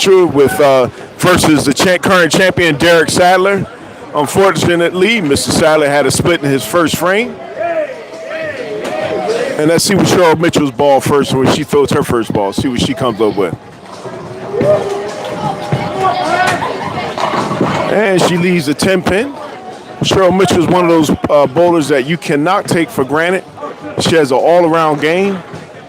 Mitchell versus the current champion Derek Sadler. Unfortunately, Mr. Sadler had a split in his first frame. And let's see what Cheryl Mitchell's ball first when she throws her first ball. See what she comes up with. And she leaves a 10 pin. Cheryl Mitchell is one of those bowlers that you cannot take for granted. She has an all-around game,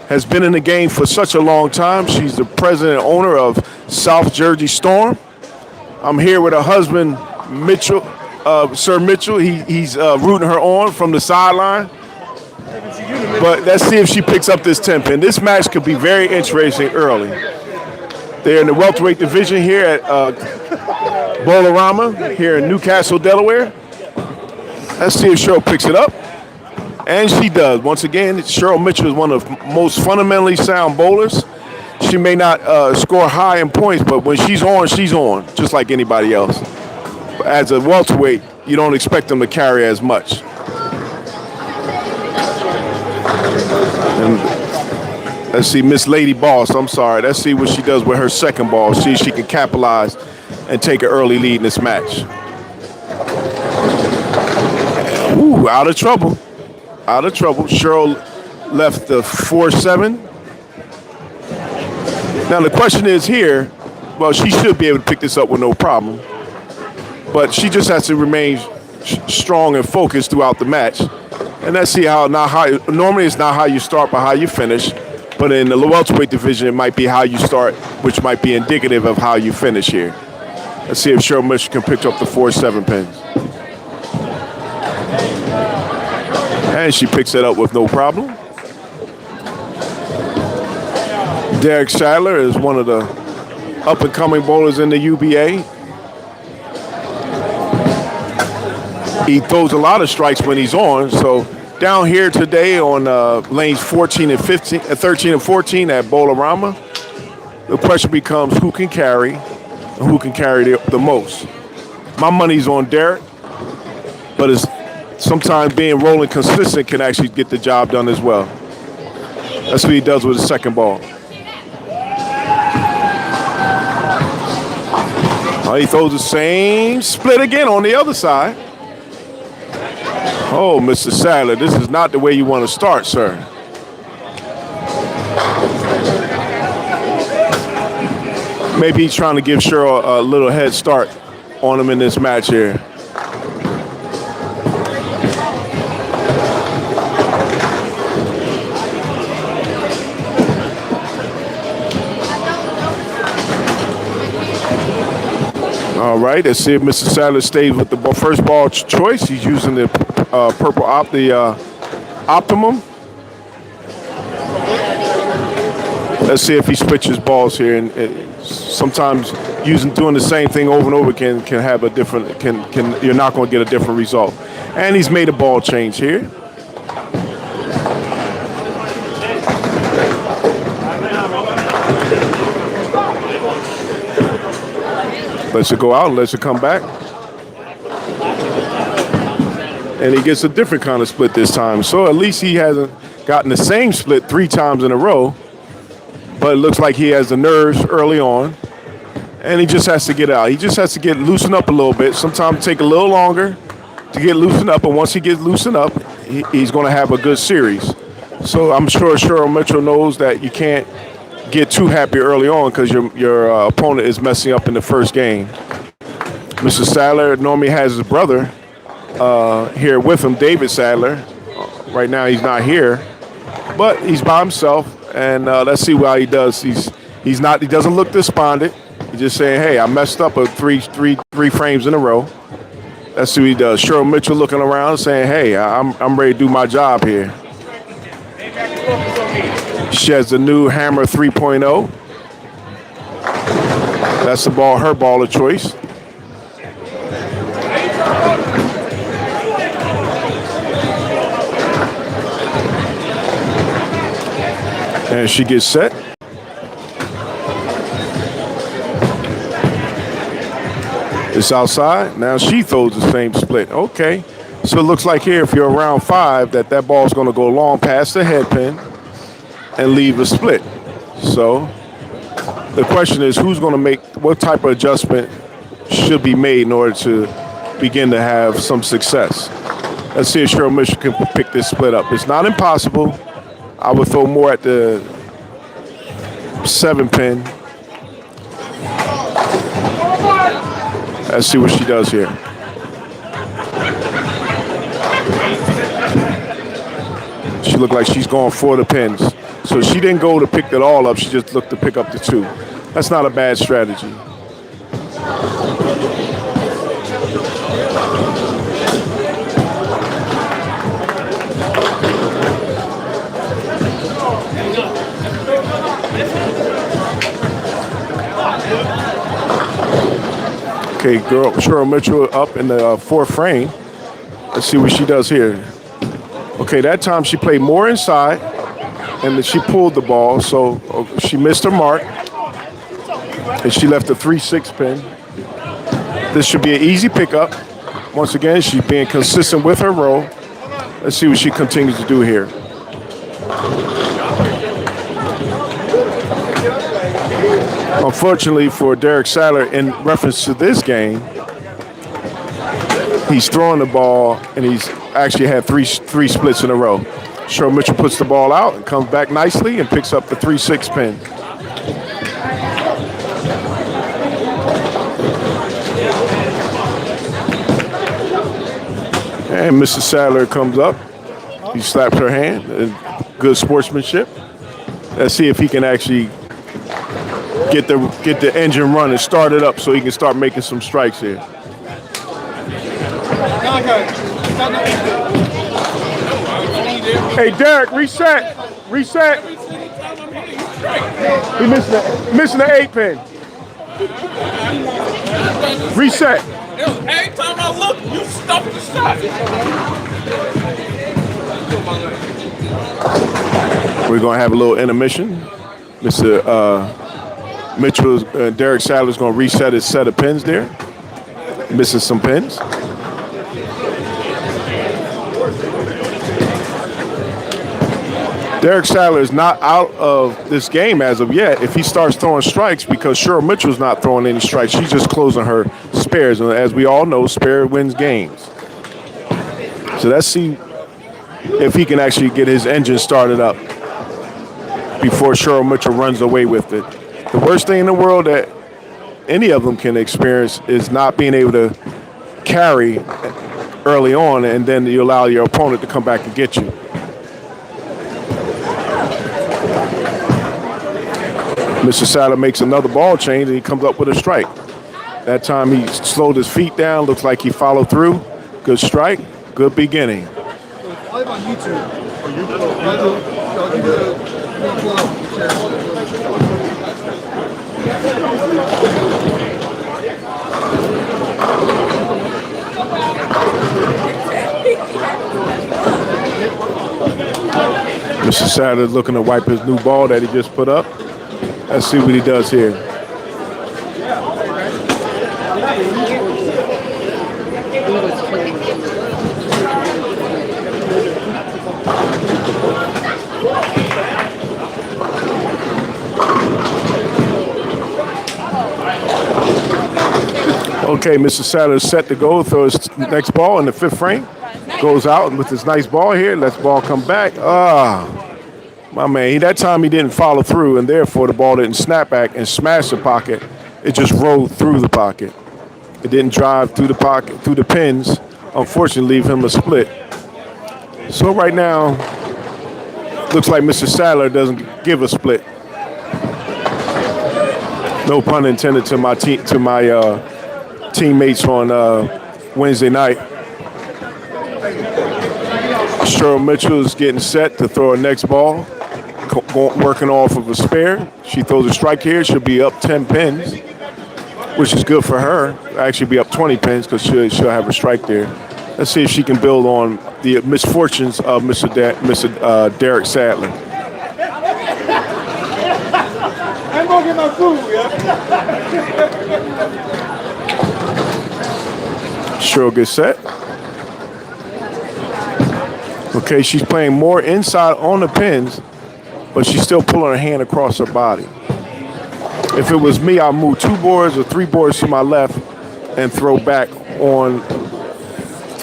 has been in the game for such a long time. She's the president and owner of South Jersey Storm. I'm here with her husband, Mitchell, Sir Mitchell. He's rooting her on from the sideline. But let's see if she picks up this 10 pin. This match could be very interesting early. They're in the welterweight division here at Bowl-O-Rama here in Newcastle, Delaware. Let's see if Cheryl picks it up. And she does. Once again, Cheryl Mitchell is one of the most fundamentally sound bowlers. She may not score high in points, but when she's on, just like anybody else. As a welterweight, you don't expect them to carry as much. And let's see, Miss Lady Boss, I'm sorry. Let's see what she does with her second ball. See if she can capitalize and take an early lead in this match. Ooh, out of trouble. Out of trouble. Cheryl left the 4-7. Now the question is here, well, she should be able to pick this up with no problem. But she just has to remain strong and focused throughout the match. And let's see normally it's not how you start, but how you finish. But in the welterweight division, it might be how you start, which might be indicative of how you finish here. Let's see if Cheryl Mitchell can pick up the 4-7 pins. And she picks it up with no problem. Derek Sadler is one of the up-and-coming bowlers in the UBA. He throws a lot of strikes when he's on. So down here today on lanes 13 and 14 at Bowl-O-Rama, the question becomes who can carry and who can carry the most. My money's on Derek, but sometimes being rolling consistent can actually get the job done as well. That's what he does with his second ball. He throws the same split again on the other side. Oh, Mr. Sadler, this is not the way you want to start, sir. Maybe he's trying to give Cheryl a little head start on him in this match here. All right, let's see if Mr. Sadler stays with the first ball choice. He's using the Optimum. Let's see if he switches balls here. And sometimes doing the same thing over and over can have a different you're not going to get a different result. And he's made a ball change here. Lets it go out, lets it come back. And he gets a different kind of split this time. So at least he hasn't gotten the same split 3 times in a row. But it looks like he has the nerves early on. And he just has to get out. He just has to get loosened up a little bit. Sometimes it take a little longer to get loosened up. And once he gets loosened up, he's going to have a good series. So I'm sure Cheryl Mitchell knows that you can't get too happy early on because your opponent is messing up in the first game. Mr. Sadler normally has his brother here with him, David Sadler. Right now he's not here, but he's by himself, and let's see how he does. He doesn't look despondent. He's just saying, hey, I messed up three frames in a row. Let's see what he does. Cheryl Mitchell looking around saying, hey, I'm ready to do my job here. She has the new Hammer 3.0. That's her ball of choice. And she gets set. It's outside. Now she throws the same split. Okay. So it looks like here, if you're around 5, that ball's going to go long past the head pin and leave a split. So The question is who's going to make what type of adjustment should be made in order to begin to have some success. Let's see if Cheryl Mitchell can pick this split up. It's not impossible. I would throw more at the 7 pin. Let's see what she does here. She looked like she's going for the pins. So she didn't go to pick it all up. She just looked to pick up the 2. That's not a bad strategy. Okay, Cheryl Mitchell up in the 4th frame. Let's see what she does here. Okay, that time she played more inside, and then she pulled the ball, so she missed her mark, and she left a 3-6 pin. This should be an easy pickup. Once again, she's being consistent with her roll. Let's see what she continues to do here. Unfortunately for Derek Sadler, in reference to this game, he's throwing the ball and he's actually had three splits in a row. Cheryl Mitchell puts the ball out and comes back nicely and picks up the 3-6 pin. And Mrs. Sadler comes up. He slaps her hand. Good sportsmanship. Let's see if he can actually get the engine running, start it up so he can start making some strikes here. Hey, Derek, reset. He missing the 8 pin. Reset. Every time I look, you stop the shot. We're going to have a little intermission. Mr. Mitchell, Derek Sadler's going to reset his set of pins there. Missing some pins. Derek Sadler is not out of this game as of yet. If he starts throwing strikes, because Cheryl Mitchell's not throwing any strikes, she's just closing her spares. And as we all know, spare wins games. So let's see if he can actually get his engine started up before Cheryl Mitchell runs away with it. The worst thing in the world that any of them can experience is not being able to carry early on, and then you allow your opponent to come back and get you. Mr. Sadler makes another ball change, and he comes up with a strike. That time he slowed his feet down. Looks like he followed through. Good strike. Good beginning. Live on YouTube. Mr. Sadler looking to wipe his new ball that he just put up. Let's see what he does here. Okay, Mr. Sadler is set to go, throw his next ball in the 5th frame. Goes out with this nice ball here. Lets ball come back. My man, that time he didn't follow through, and therefore the ball didn't snap back and smash the pocket. It just rolled through the pocket. It didn't drive through the pocket, through the pins. Unfortunately, leave him a split. So right now, looks like Mr. Sadler doesn't give a split. No pun intended to my teammates on Wednesday night. Cheryl Mitchell is getting set to throw her next ball, working off of a spare. She throws a strike here. She'll be up 10 pins, which is good for her. Actually be up 20 pins because she'll have a strike there. Let's see if she can build on the misfortunes of Mr. Derek Sadler. I'm going to get my food, Cheryl gets set. Okay, she's playing more inside on the pins, but she's still pulling her hand across her body. If it was me, I'd move 2 boards or 3 boards to my left and throw back on,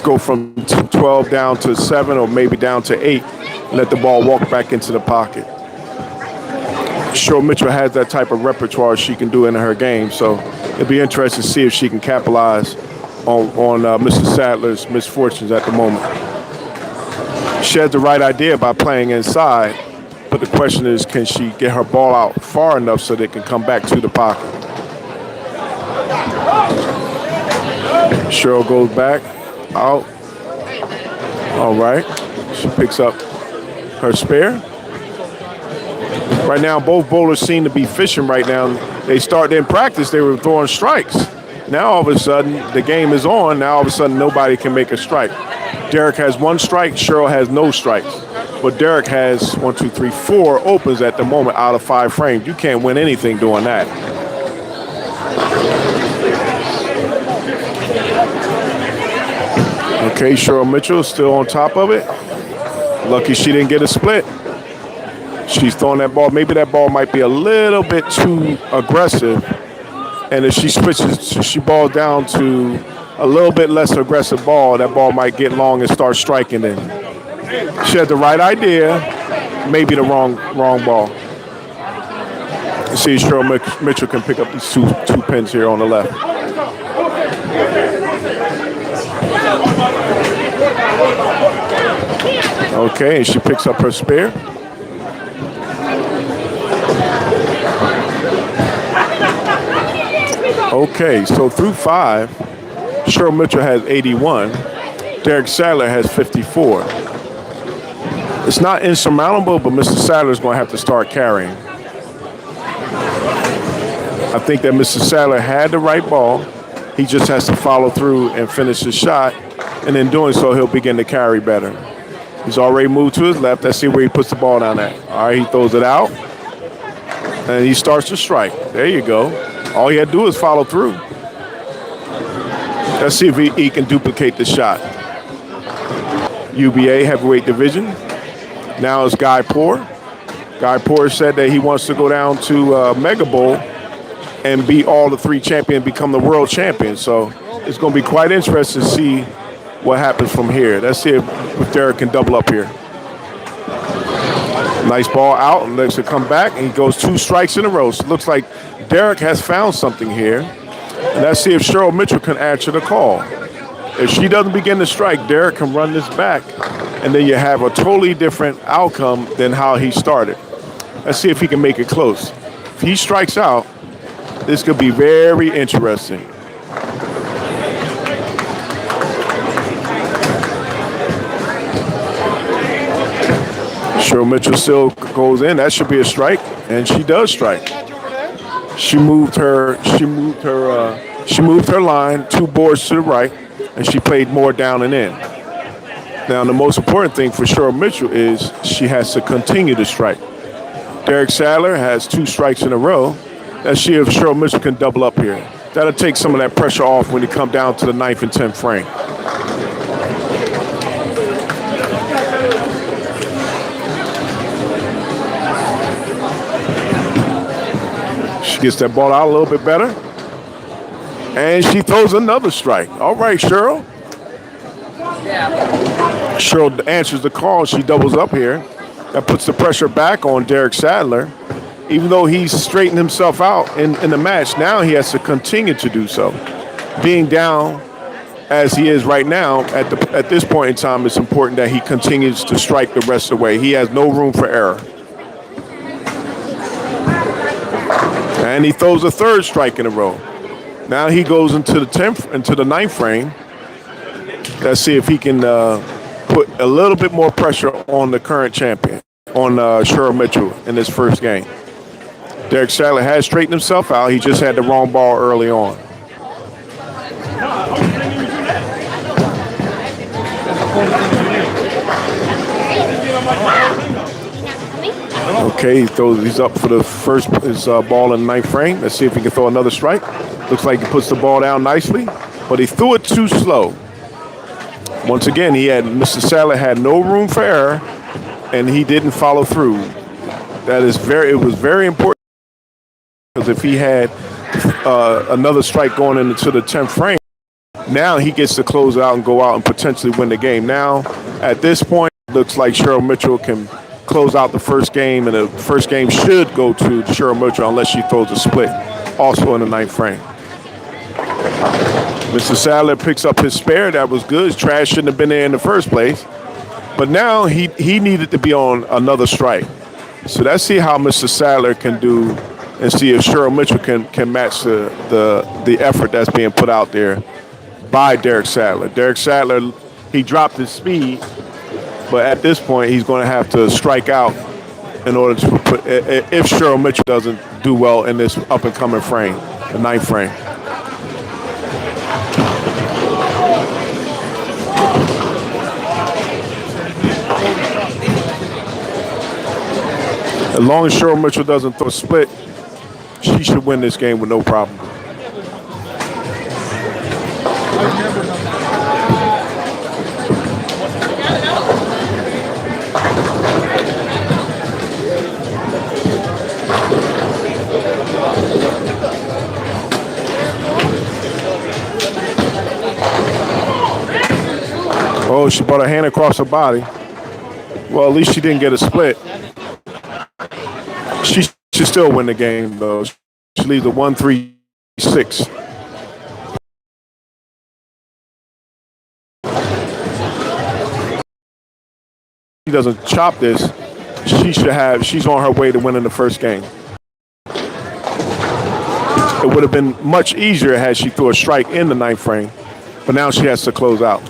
go from 12 down to 7 or maybe down to 8. Let the ball walk back into the pocket. Cheryl Mitchell has that type of repertoire she can do in her game, so it'll be interesting to see if she can capitalize on Mr. Sadler's misfortunes at the moment. She has the right idea by playing inside, but the question is, can she get her ball out far enough so they can come back to the pocket? Cheryl goes back, out. All right, she picks up her spare. Right now, both bowlers seem to be fishing right now. They started in practice, they were throwing strikes. Now all of a sudden, the game is on. Now all of a sudden, nobody can make a strike. Derek has 1 strike, Cheryl has no strikes. But Derek has 1, 2, 3, 4 opens at the moment out of 5 frames. You can't win anything doing that. Okay, Cheryl Mitchell still on top of it. Lucky she didn't get a split. She's throwing that ball. Maybe that ball might be a little bit too aggressive. And if she switches, she balls down to a little bit less aggressive ball, that ball might get long and start striking in. She had the right idea, maybe the wrong ball. You see Cheryl Mitchell can pick up these two pins here on the left. Okay, and she picks up her spare. Okay, so through 5, Cheryl Mitchell has 81. Derek Sadler has 54. It's not insurmountable, but Mr. Sadler's going to have to start carrying. I think that Mr. Sadler had the right ball. He just has to follow through and finish the shot. And in doing so, he'll begin to carry better. He's already moved to his left. Let's see where he puts the ball down at. All right, he throws it out. And he starts to strike. There you go. All he had to do is follow through. Let's see if he can duplicate the shot. UBA heavyweight division. Now it's Guy Poor. Guy Poor said that he wants to go down to Mega Bowl and beat all the 3 champions, become the world champion. So it's going to be quite interesting to see what happens from here. Let's see if Derek can double up here. Nice ball out, and lets it come back, and he goes 2 strikes in a row. So it looks like Derek has found something here. And let's see if Cheryl Mitchell can answer the call. If she doesn't begin to strike, Derek can run this back, and then you have a totally different outcome than how he started. Let's see if he can make it close. If he strikes out, this could be very interesting. Cheryl Mitchell still goes in. That should be a strike, and she does strike. She moved her line 2 boards to the right, and she played more down and in. Now, the most important thing for Cheryl Mitchell is she has to continue to strike. Derek Sadler has 2 strikes in a row. Let's see if Cheryl Mitchell can double up here. That'll take some of that pressure off when you come down to the 9th and 10th frame. She gets that ball out a little bit better. And she throws another strike. All right, Cheryl. Cheryl answers the call. She doubles up here. That puts the pressure back on Derek Sadler. Even though he's straightened himself out in the match, now he has to continue to do so. Being down as he is right now, at this point in time, it's important that he continues to strike the rest of the way. He has no room for error. And he throws a 3rd strike in a row. Now he goes into the 9th frame. Let's see if he can put a little bit more pressure on the current champion, on Cheryl Mitchell in this first game. Derek Sadler has straightened himself out. He just had the wrong ball early on. Okay, he's up for the first ball in the 9th frame. Let's see if he can throw another strike. Looks like he puts the ball down nicely, but he threw it too slow. Once again, Mr. Sadler had no room for error, and he didn't follow through. It was very important. because if he had another strike going into the 10th frame, now he gets to close out and go out and potentially win the game. Now, at this point, it looks like Cheryl Mitchell can close out the first game, and the first game should go to Cheryl Mitchell unless she throws a split, also in the 9th frame. Mr. Sadler picks up his spare. That was good. His trash shouldn't have been there in the first place. But now he needed to be on another strike. So let's see how Mr. Sadler can do and see if Cheryl Mitchell can match the effort that's being put out there by Derek Sadler. Derek Sadler, he dropped his speed, but at this point he's going to have to strike out in order to put, if Cheryl Mitchell doesn't do well in this up-and-coming frame, the 9th frame. As long as Cheryl Mitchell doesn't throw a split, she should win this game with no problem. Oh, she brought her hand across her body. Well, at least she didn't get a split. She should still win the game, though. She leaves a 1-3-6. She doesn't chop this. She's on her way to winning the first game. It would have been much easier had she threw a strike in the 9th frame, but now she has to close out.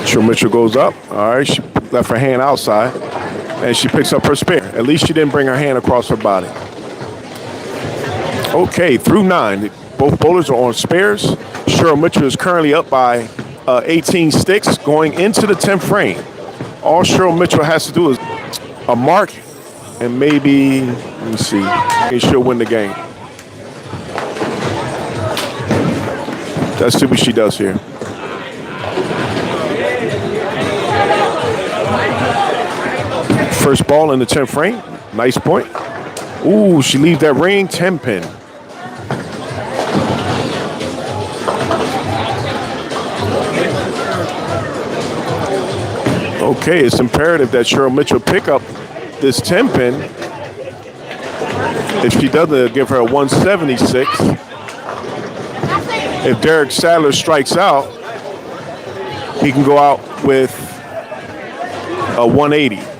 Cheryl Mitchell goes up. All right, she left her hand outside, and she picks up her spare. At least she didn't bring her hand across her body. Okay, through 9. Both bowlers are on spares. Cheryl Mitchell is currently up by 18 sticks going into the 10th frame. All Cheryl Mitchell has to do is a mark, and maybe, let me see, and she'll win the game. Let's see what she does here. First ball in the 10th frame. Nice point. Ooh, she leaves that ring 10 pin. Okay, it's imperative that Cheryl Mitchell pick up this 10 pin. If she doesn't, give her a 176. If Derek Sadler strikes out, he can go out with a 180.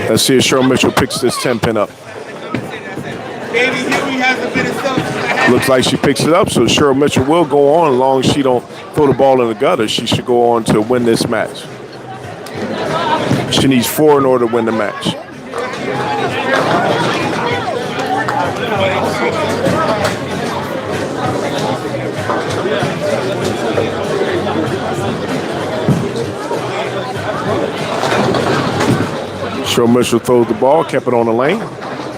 Let's see if Cheryl Mitchell picks this 10 pin up. Looks like she picks it up, so Cheryl Mitchell will go on as long as she don't throw the ball in the gutter. She should go on to win this match. She needs 4 in order to win the match. Cheryl Mitchell throws the ball, kept it on the lane,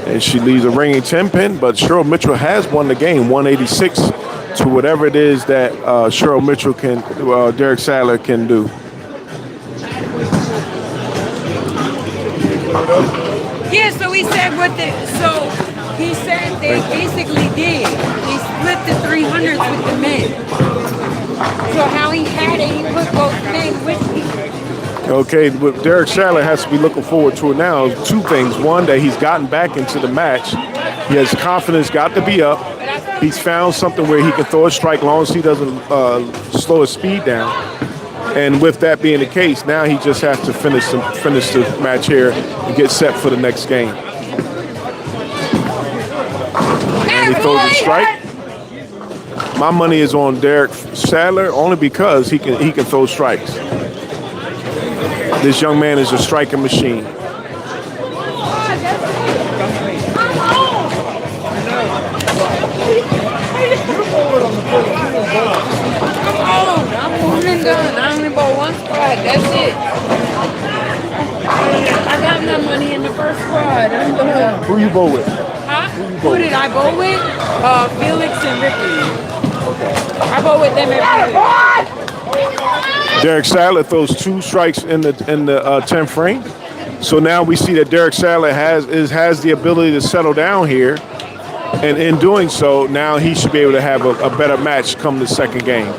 and she leaves a ringing 10 pin, but Cheryl Mitchell has won the game, 186 to whatever it is that Cheryl Mitchell can, Derek Sadler can do. Yeah, so he said he said they basically did. They split the 300s with the men. So how he had it, he put both men with me. Okay, what Derek Sadler has to be looking forward to now. 2 things. One, that he's gotten back into the match. He has confidence, got to be up. He's found something where he can throw a strike as long as he doesn't slow his speed down. And with that being the case, now he just has to finish the match here and get set for the next game. And he throws a strike. My money is on Derek Sadler only because he can throw strikes. This young man is a striking machine. I'm moving and done. I only bought 1 squad. That's it. I got my money in the first squad. I'm done. Who you bowl with? Huh? Who did I bowl with? Felix and Ricky. I bowl with them every year. Derek Sadler throws 2 strikes in the 10th frame. So now we see that Derek Sadler has the ability to settle down here, and in doing so, now he should be able to have a better match come the second game.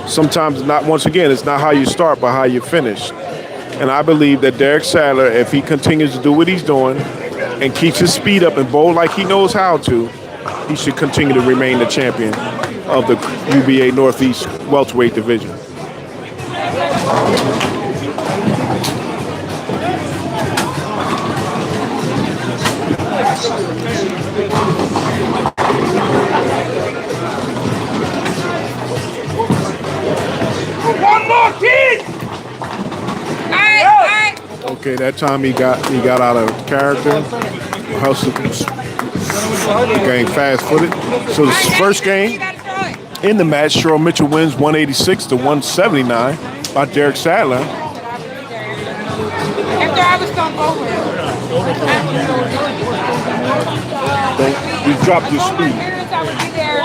Sometimes not. Once again, it's not how you start, but how you finish. And I believe that Derek Sadler, if he continues to do what he's doing and keeps his speed up and bowl like he knows how to, he should continue to remain the champion of the UBA Northeast welterweight division. One more, kid! All right. Okay, that time he got out of character, hustled, getting fast-footed. So this first game in the match, Cheryl Mitchell wins 186 to 179 by Derek Sadler. After I was gonna go with him. You dropped your speed. I would be there.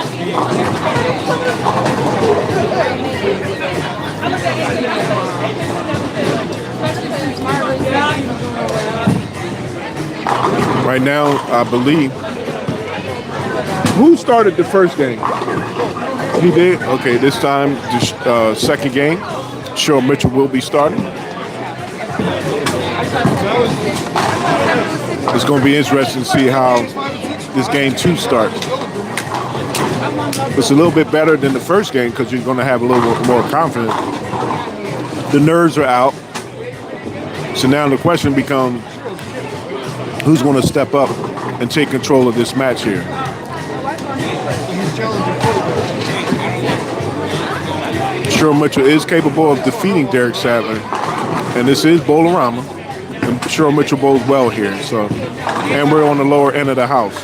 Right now, I believe. Who started the first game? He did? Okay, this time, the second game, Cheryl Mitchell will be starting. It's going to be interesting to see how this game 2 starts. It's a little bit better than the first game because you're going to have a little bit more confidence. The nerves are out. So now the question becomes, who's going to step up and take control of this match here? Cheryl Mitchell is capable of defeating Derek Sadler, and this is Bowl-O-Rama, and Cheryl Mitchell bowls well here. So, and we're on the lower end of the house.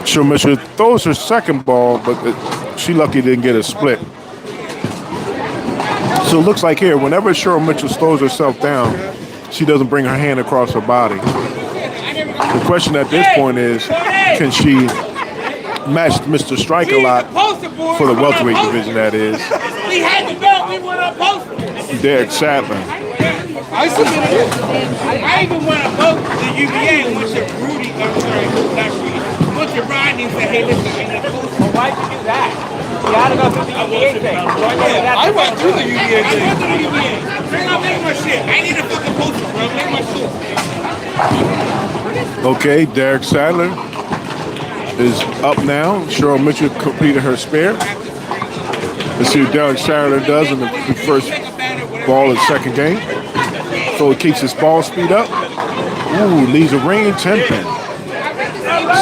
Cheryl Mitchell throws her second ball, but she lucky didn't get a split. So it looks like here, whenever Cheryl Mitchell slows herself down, she doesn't bring her hand across her body. The question at this point is, can she match Mr. Strike a lot for the welterweight division, that is, We had the belt, we went up poster. Derek Sadler. I even went up poster to UVA and went to Rudy, I'm sorry, not Rudy. Went to Rodney and said, hey, listen, I need a poster. Well, why'd you do that? You had to go through the UVA thing. I went through the UVA thing. I went to the UVA. Make my shit. I need a fucking poster, bro. Make my shit. Okay, Derek Sadler is up now. Cheryl Mitchell completed her spare. Let's see what Derek Sadler does in the first ball of the second game. So he keeps his ball speed up. Ooh, leaves a ring 10 pin.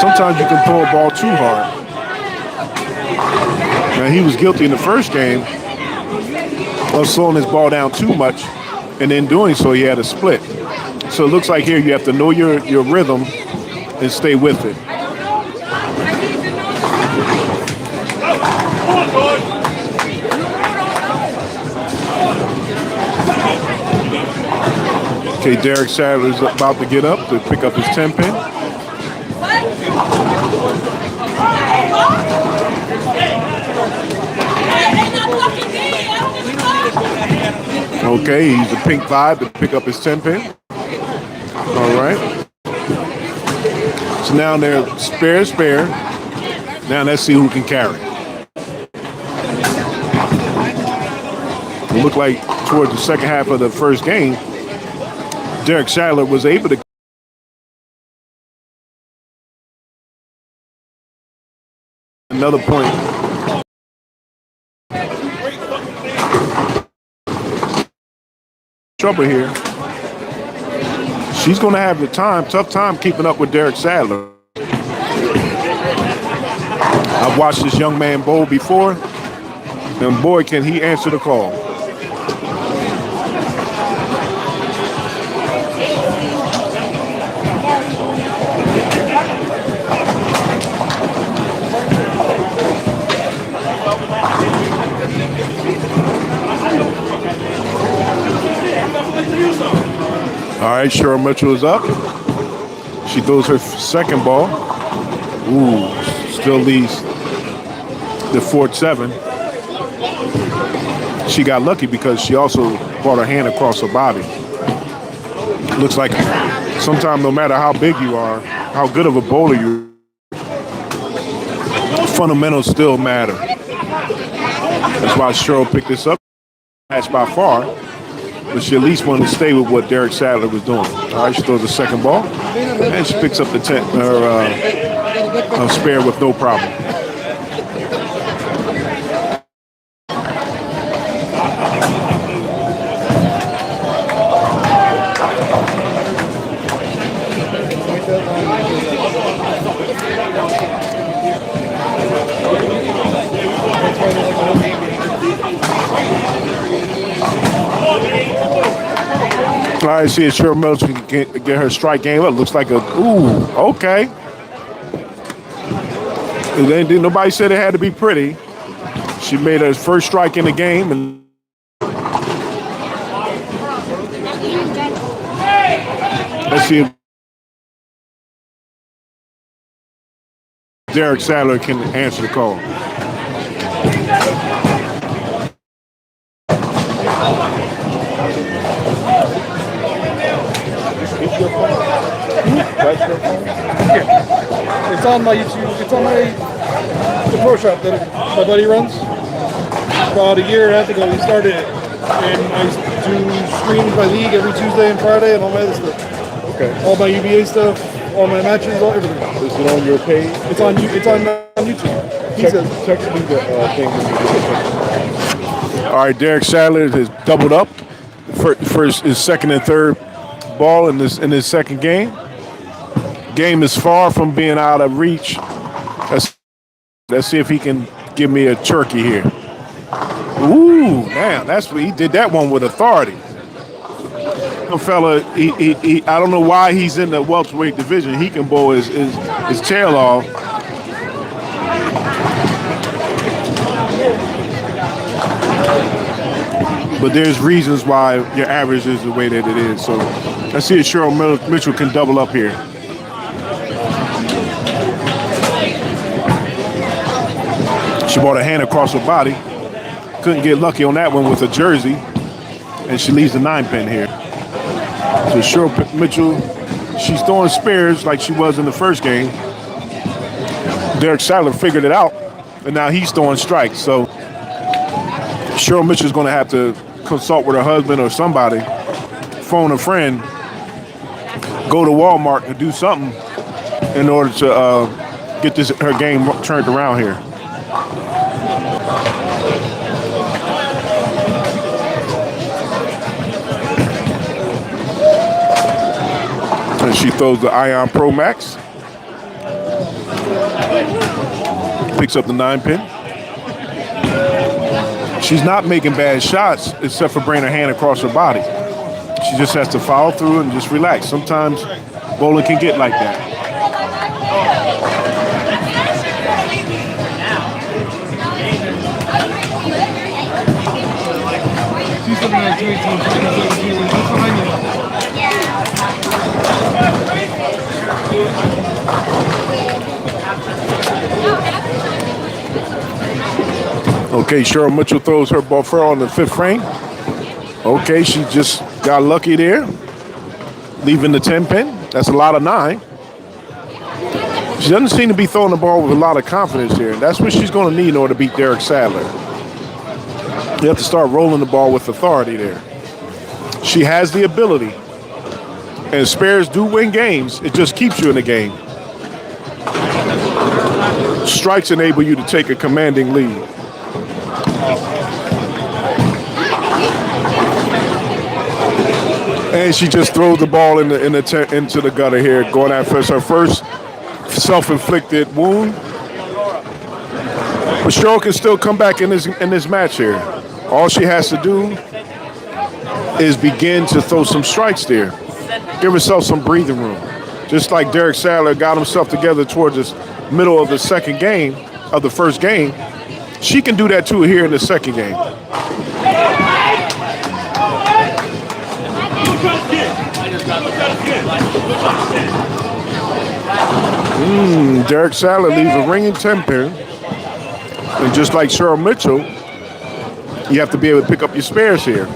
Sometimes you can throw a ball too hard. Now he was guilty in the first game of slowing his ball down too much, and in doing so he had a split. So it looks like here you have to know your rhythm and stay with it. Okay, Derek Sadler is about to get up to pick up his 10 pin. Okay, he's the pink 5 to pick up his 10 pin. All right. So now they're spare. Now let's see who can carry. It looked like towards the second half of the first game, Derek Sadler was able to another point. Trouble here. She's going to have tough time keeping up with Derek Sadler. I've watched this young man bowl before, and boy, can he answer the call. All right, Cheryl Mitchell is up. She throws her second ball. Ooh, still leads the 4-7. She got lucky because she also brought her hand across her body. Looks like sometimes no matter how big you are, how good of a bowler you are, fundamentals still matter. That's why Cheryl picked this up. Match by far, but she at least wanted to stay with what Derek Sadler was doing. All right, she throws the second ball, and she picks up the spare with no problem. All right, see if Cheryl Middleton can get her strike game up. Looks like okay. Nobody said it had to be pretty. She made her first strike in the game, and let's see if Derek Sadler can answer the call. It's on my YouTube. It's on the pro shop that my buddy runs. About a year and a half ago, we started it, and I do streams by league every Tuesday and Friday, and all my other stuff. Okay. All my UBA stuff, all my matches, everything. Is it on your page? It's on YouTube. Text me the thing when you get it. All right, Derek Sadler has doubled up for his second and third ball in his second game. Game is far from being out of reach. Let's see if he can give me a turkey here. Ooh, man, that's what he did. That one with authority. The fella, he I don't know why he's in the welterweight division. He can bowl his tail off. But there's reasons why your average is the way that it is. So let's see if Cheryl Mitchell can double up here. She brought her hand across her body. Couldn't get lucky on that one with a jersey. And she leaves the 9-pin here. So Cheryl Mitchell, she's throwing spares like she was in the first game. Derek Sadler figured it out, and now he's throwing strikes. So Cheryl Mitchell's going to have to consult with her husband or somebody, phone a friend, go to Walmart and do something in order to get her game turned around here. And she throws the Ion Pro Max. Picks up the 9-pin. She's not making bad shots except for bringing her hand across her body. She just has to follow through and just relax. Sometimes bowling can get like that. Okay, Cheryl Mitchell throws her ball fur on the 5th frame. Okay, she just got lucky there, leaving the 10-pin. That's a lot of 9. She doesn't seem to be throwing the ball with a lot of confidence here. That's what she's going to need in order to beat Derek Sadler. You have to start rolling the ball with authority there. She has the ability. And spares do win games. It just keeps you in the game. Strikes enable you to take a commanding lead. And she just throws the ball into the gutter here, going after her first self-inflicted wound. But Cheryl can still come back in this match here. All she has to do is begin to throw some strikes there. Give herself some breathing room. Just like Derek Sadler got himself together towards the middle of the second game, of the first game, she can do that too here in the second game. Derek Sadler leaves a ringing 10 pin. And just like Cheryl Mitchell, you have to be able to pick up your spares here.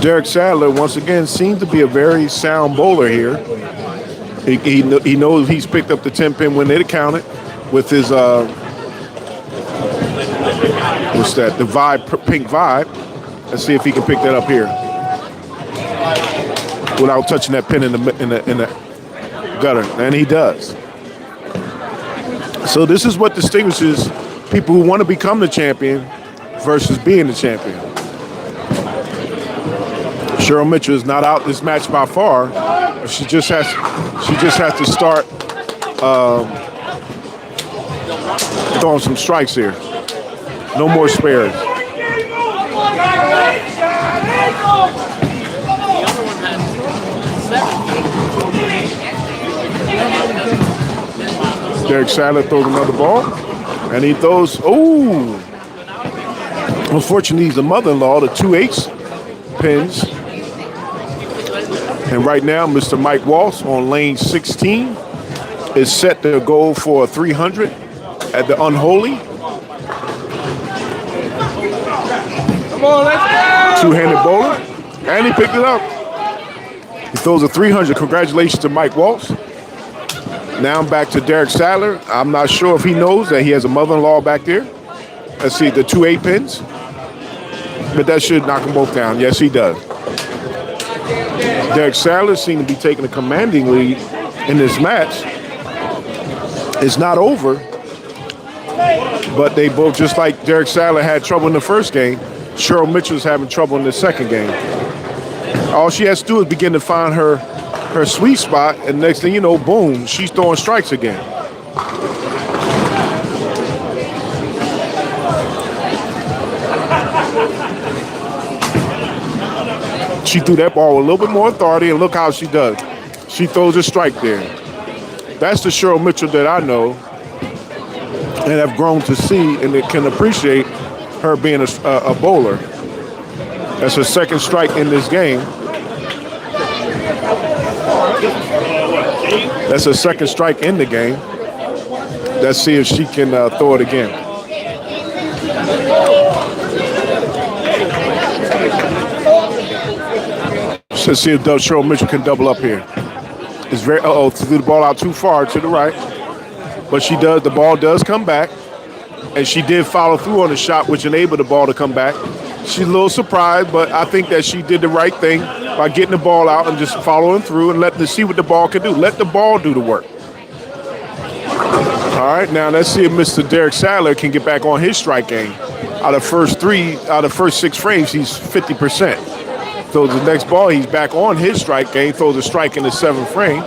Derek Sadler, once again, seems to be a very sound bowler here. He knows he's picked up the 10 pin when it counted with his, what's that, the Vibe, pink Vibe. Let's see if he can pick that up here without touching that pin in the gutter, and he does. So this is what distinguishes people who want to become the champion versus being the champion. Cheryl Mitchell is not out this match by far. She just has to start throwing some strikes here. No more spares. Derek Sadler throws another ball, and he throws, unfortunately, he's the mother-in-law, the 2/8 pins. And right now, Mr. Mike Walsh on lane 16 is set to go for a 300 at the Unholy. Come on, let's go! Two-handed bowler, and he picked it up. He throws a 300. Congratulations to Mike Walsh. Now back to Derek Sadler. I'm not sure if he knows that he has a mother-in-law back there. Let's see, the 2/8 pins. But that should knock them both down. Yes, he does. Derek Sadler seems to be taking a commanding lead in this match. It's not over, but they both, just like Derek Sadler had trouble in the first game, Cheryl Mitchell's having trouble in the second game. All she has to do is begin to find her sweet spot, and next thing you know, boom, she's throwing strikes again. She threw that ball with a little bit more authority, and look how she does. She throws a strike there. That's the Cheryl Mitchell that I know and have grown to see and that can appreciate her being a bowler. That's her second strike in this game. That's her second strike in the game. Let's see if she can throw it again. Let's see if Cheryl Mitchell can double up here. It's very, threw the ball out too far to the right. But she does, the ball does come back. And she did follow through on the shot, which enabled the ball to come back. She's a little surprised, but I think that she did the right thing by getting the ball out and just following through and letting her see what the ball can do. Let the ball do the work. All right, now let's see if Mr. Derek Sadler can get back on his strike game. Out of first 6 frames, he's 50%. Throws the next ball, he's back on his strike game, throws a strike in the 7th frame.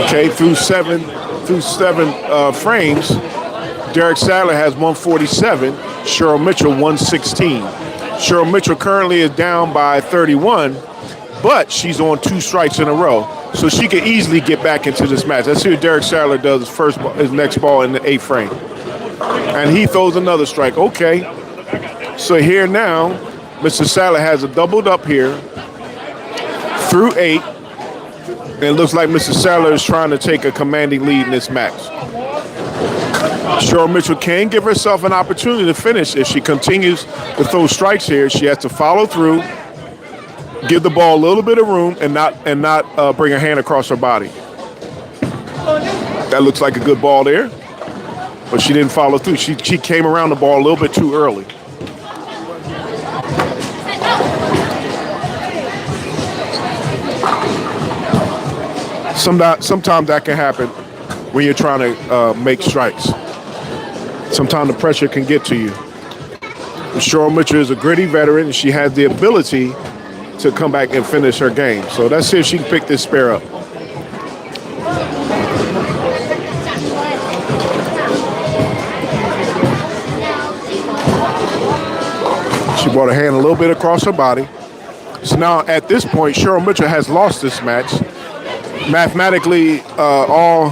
Okay, through seven frames, Derek Sadler has 147, Cheryl Mitchell 116. Cheryl Mitchell currently is down by 31, but she's on 2 strikes in a row, so she can easily get back into this match. Let's see what Derek Sadler does his next ball in the 8th frame. And he throws another strike. Okay, so here now, Mr. Sadler has a doubled up here through 8. And it looks like Mr. Sadler is trying to take a commanding lead in this match. Cheryl Mitchell can give herself an opportunity to finish if she continues to throw strikes here. She has to follow through, give the ball a little bit of room, and not bring her hand across her body. That looks like a good ball there, but she didn't follow through. She came around the ball a little bit too early. Sometimes that can happen when you're trying to make strikes. Sometimes the pressure can get to you. Cheryl Mitchell is a gritty veteran, and she has the ability to come back and finish her game. So let's see if she can pick this spare up. She brought her hand a little bit across her body. So now at this point, Cheryl Mitchell has lost this match. Mathematically, all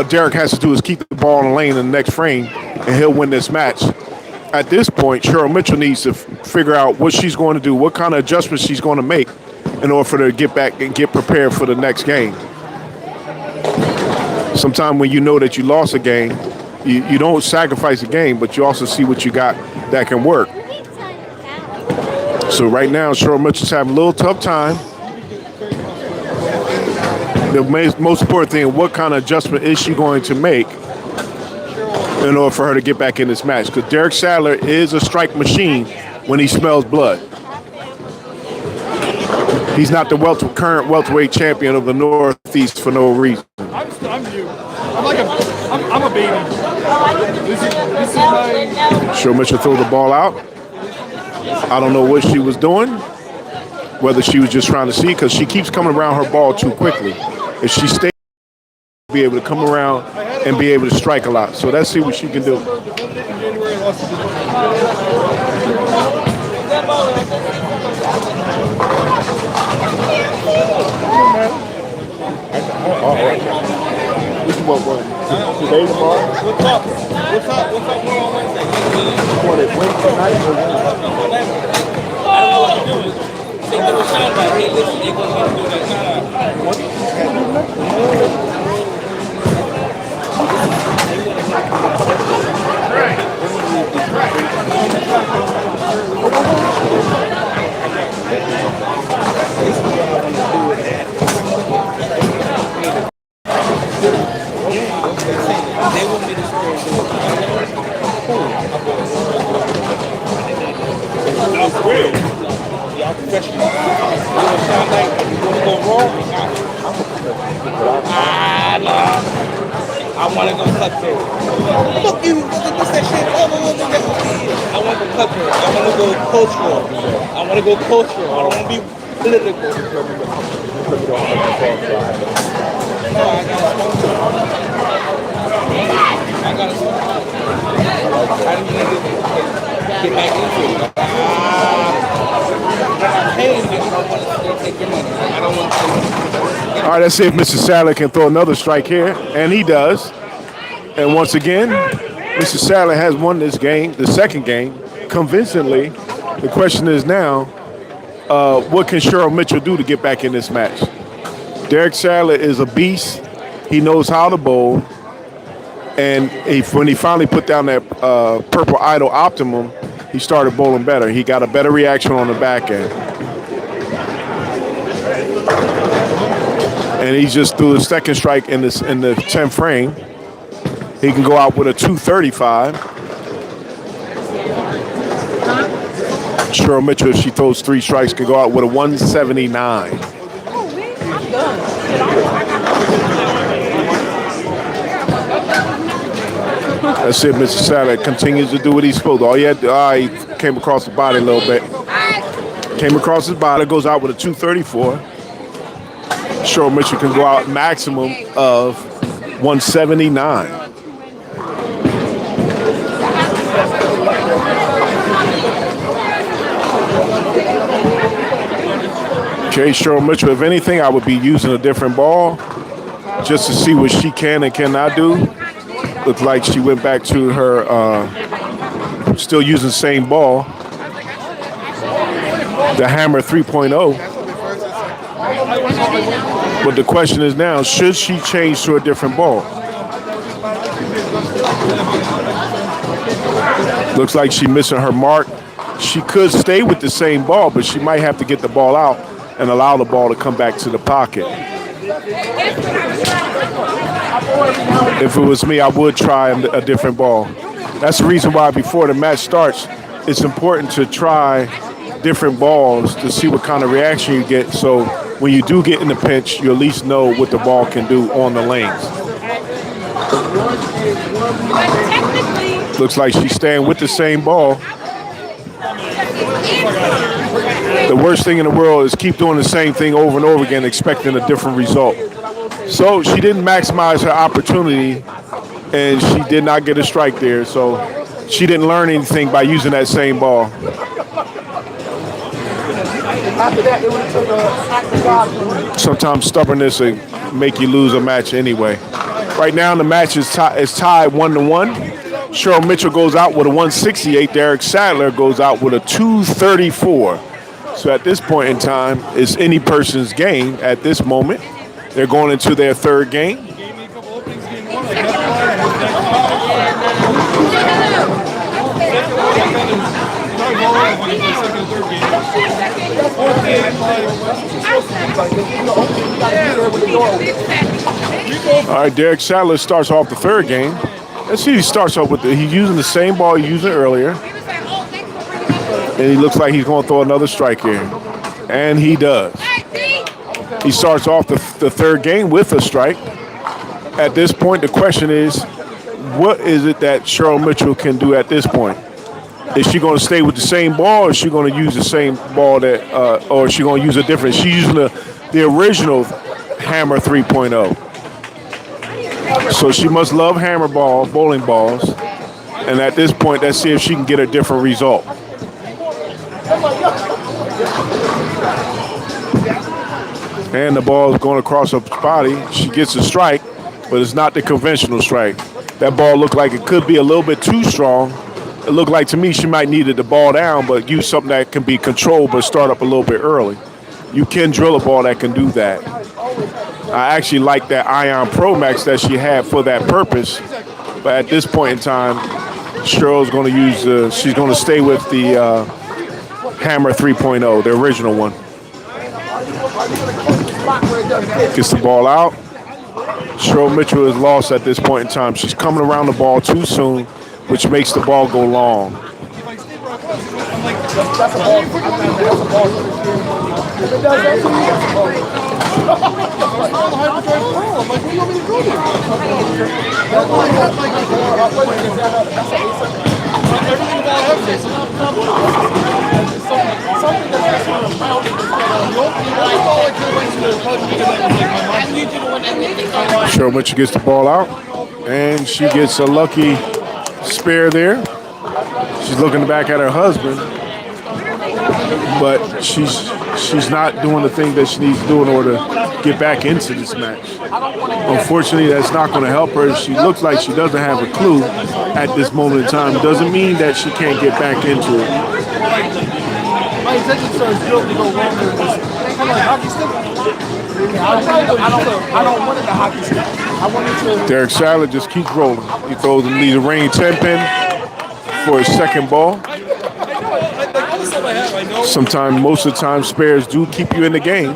Derek has to do is keep the ball in the lane in the next frame, and he'll win this match. At this point, Cheryl Mitchell needs to figure out what she's going to do, what kind of adjustments she's going to make in order for her to get back and get prepared for the next game. Sometimes when you know that you lost a game, you don't sacrifice a game, but you also see what you got that can work. So right now, Cheryl Mitchell's having a little tough time. The most important thing, what kind of adjustment is she going to make in order for her to get back in this match? Because Derek Sadler is a strike machine when he smells blood. He's not the current welterweight champion of the Northeast for no reason. I'm you. I'm a baby. This is my... Cheryl Mitchell threw the ball out. I don't know what she was doing, whether she was just trying to see, because she keeps coming around her ball too quickly. If she stays, be able to come around and be able to strike a lot. So let's see what she can do. Today, tomorrow? What's up? What's up? What's up? We're on Wednesday. Wednesday night? I don't know what you're doing. They never sound like, hey, listen, they're going to do that. They want me to score. That's real. Y'all professional. You want to sound like you want to go wrong? I want to go cutthroat. Look, you what's that shit? I want to go cutthroat. I want to go cultural. I want to go cultural. I don't want to be political. No, I got to I didn't need to get back into it. I don't want to. All right, let's see if Mr. Sadler can throw another strike here, and he does. And once again, Mr. Sadler has won this game, the second game, convincingly. The question is now, what can Cheryl Mitchell do to get back in this match? Derek Sadler is a beast. He knows how to bowl. And when he finally put down that Purple Idol Optimum, he started bowling better. He got a better reaction on the back end. And he just threw the second strike in the 10th frame. He can go out with a 235. Cheryl Mitchell, if she throws 3 strikes, could go out with a 179. Let's see if Mr. Sadler continues to do what he's supposed to. All he had to, he came across the body a little bit. Came across his body, goes out with a 234. Cheryl Mitchell can go out maximum of 179. Okay, Cheryl Mitchell, if anything, I would be using a different ball just to see what she can and cannot do. Looks like she went back to her, still using the same ball, the Hammer 3.0. But the question is now, should she change to a different ball? Looks like she's missing her mark. She could stay with the same ball, but she might have to get the ball out and allow the ball to come back to the pocket. If it was me, I would try a different ball. That's the reason why before the match starts, it's important to try different balls to see what kind of reaction you get. So when you do get in the pinch, you at least know what the ball can do on the lanes. Looks like she's staying with the same ball. The worst thing in the world is keep doing the same thing over and over again, expecting a different result. So she didn't maximize her opportunity, and she did not get a strike there. So she didn't learn anything by using that same ball. Sometimes stubbornness will make you lose a match anyway. Right now the match is tied 1-1. Cheryl Mitchell goes out with a 168. Derek Sadler goes out with a 234. So at this point in time, it's any person's game at this moment. They're going into their third game. All right, Derek Sadler starts off the third game. Let's see, he starts off with he's using the same ball he used earlier. And he looks like he's going to throw another strike here. And he does. He starts off the third game with a strike. At this point, the question is, what is it that Cheryl Mitchell can do at this point? Is she going to stay with the same ball, or is she going to use the same ball or is she going to use a different? She's using the original Hammer 3.0. So she must love hammer ball, bowling balls. And at this point, let's see if she can get a different result. And the ball is going across her body. She gets a strike, but it's not the conventional strike. That ball looked like it could be a little bit too strong. It looked like to me she might needed the ball down, but use something that can be controlled but start up a little bit early. You can drill a ball that can do that. I actually like that Ion Pro Max that she had for that purpose. But at this point in time, Cheryl's going to use, she's going to stay with the Hammer 3.0, the original one. Gets the ball out. Cheryl Mitchell is lost at this point in time. She's coming around the ball too soon, which makes the ball go long. Cheryl Mitchell gets the ball out, and she gets a lucky spare there. She's looking back at her husband, but she's not doing the thing that she needs to do in order to get back into this match. Unfortunately, that's not going to help her. She looks like she doesn't have a clue at this moment in time. Doesn't mean that she can't get back into it. My intention starts to go longer than this. I'm like, hockey stick? I don't want it to hockey stick. I want it to... Derek Sadler just keeps rolling. He throws him the range 10 pin for his second ball. Sometimes, most of the time, spares do keep you in the game.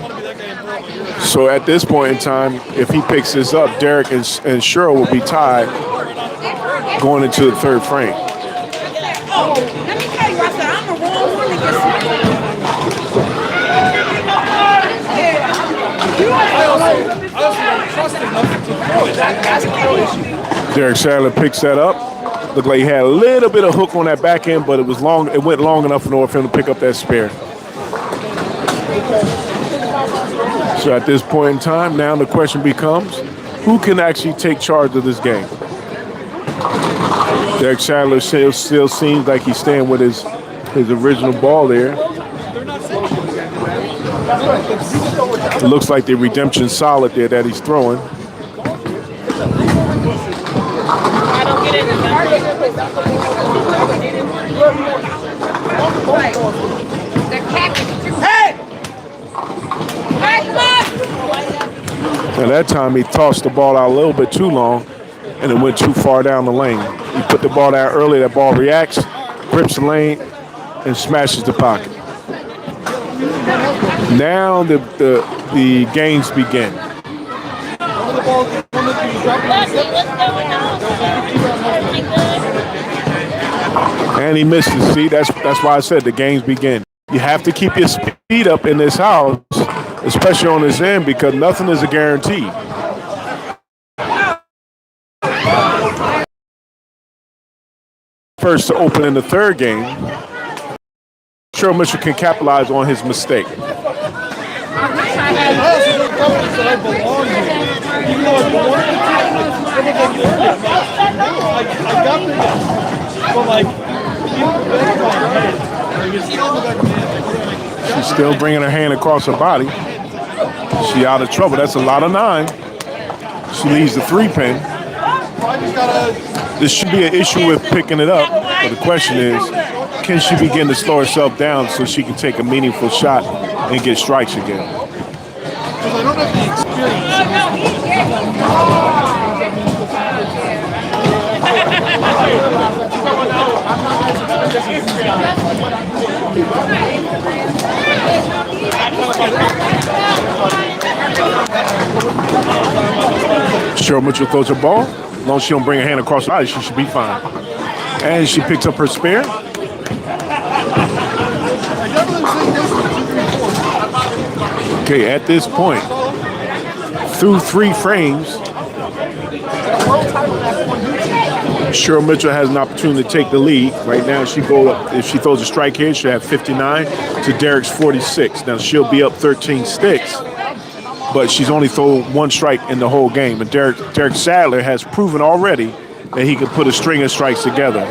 So at this point in time, if he picks this up, Derek and Cheryl will be tied going into the third frame. Oh, let me tell you, I said, I'm a wrong one to get Derek Sadler picks that up. Looked like he had a little bit of hook on that back end, but it was long. It went long enough in order for him to pick up that spare. So at this point in time, now the question becomes, who can actually take charge of this game? Derek Sadler still seems like he's staying with his original ball there. It looks like the redemption solid there that he's throwing. And that time he tossed the ball out a little bit too long, and it went too far down the lane. He put the ball down early, that ball reacts, grips the lane, and smashes the pocket. Now the games begin. And he missed it. See, that's why I said the games begin. You have to keep your speed up in this house, especially on this end, because nothing is a guarantee. First to open in the third game, Cheryl Mitchell can capitalize on his mistake. She's still bringing her hand across her body. She out of trouble. That's a lot of 9. She leaves the 3-pin. This should be an issue with picking it up, but the question is, can she begin to slow herself down so she can take a meaningful shot and get strikes again? Because I don't have the experience. Mitchell throws her ball. As long as she don't bring her hand across the ice, she should be fine. And she picks up her spare. Okay, at this point, through 3 frames, Cheryl Mitchell has an opportunity to take the lead. Right now, if she throws a strike here, she'll have 59 to Derek's 46. Now, she'll be up 13 sticks, but she's only thrown 1 strike in the whole game. And Derek Sadler has proven already that he can put a string of strikes together.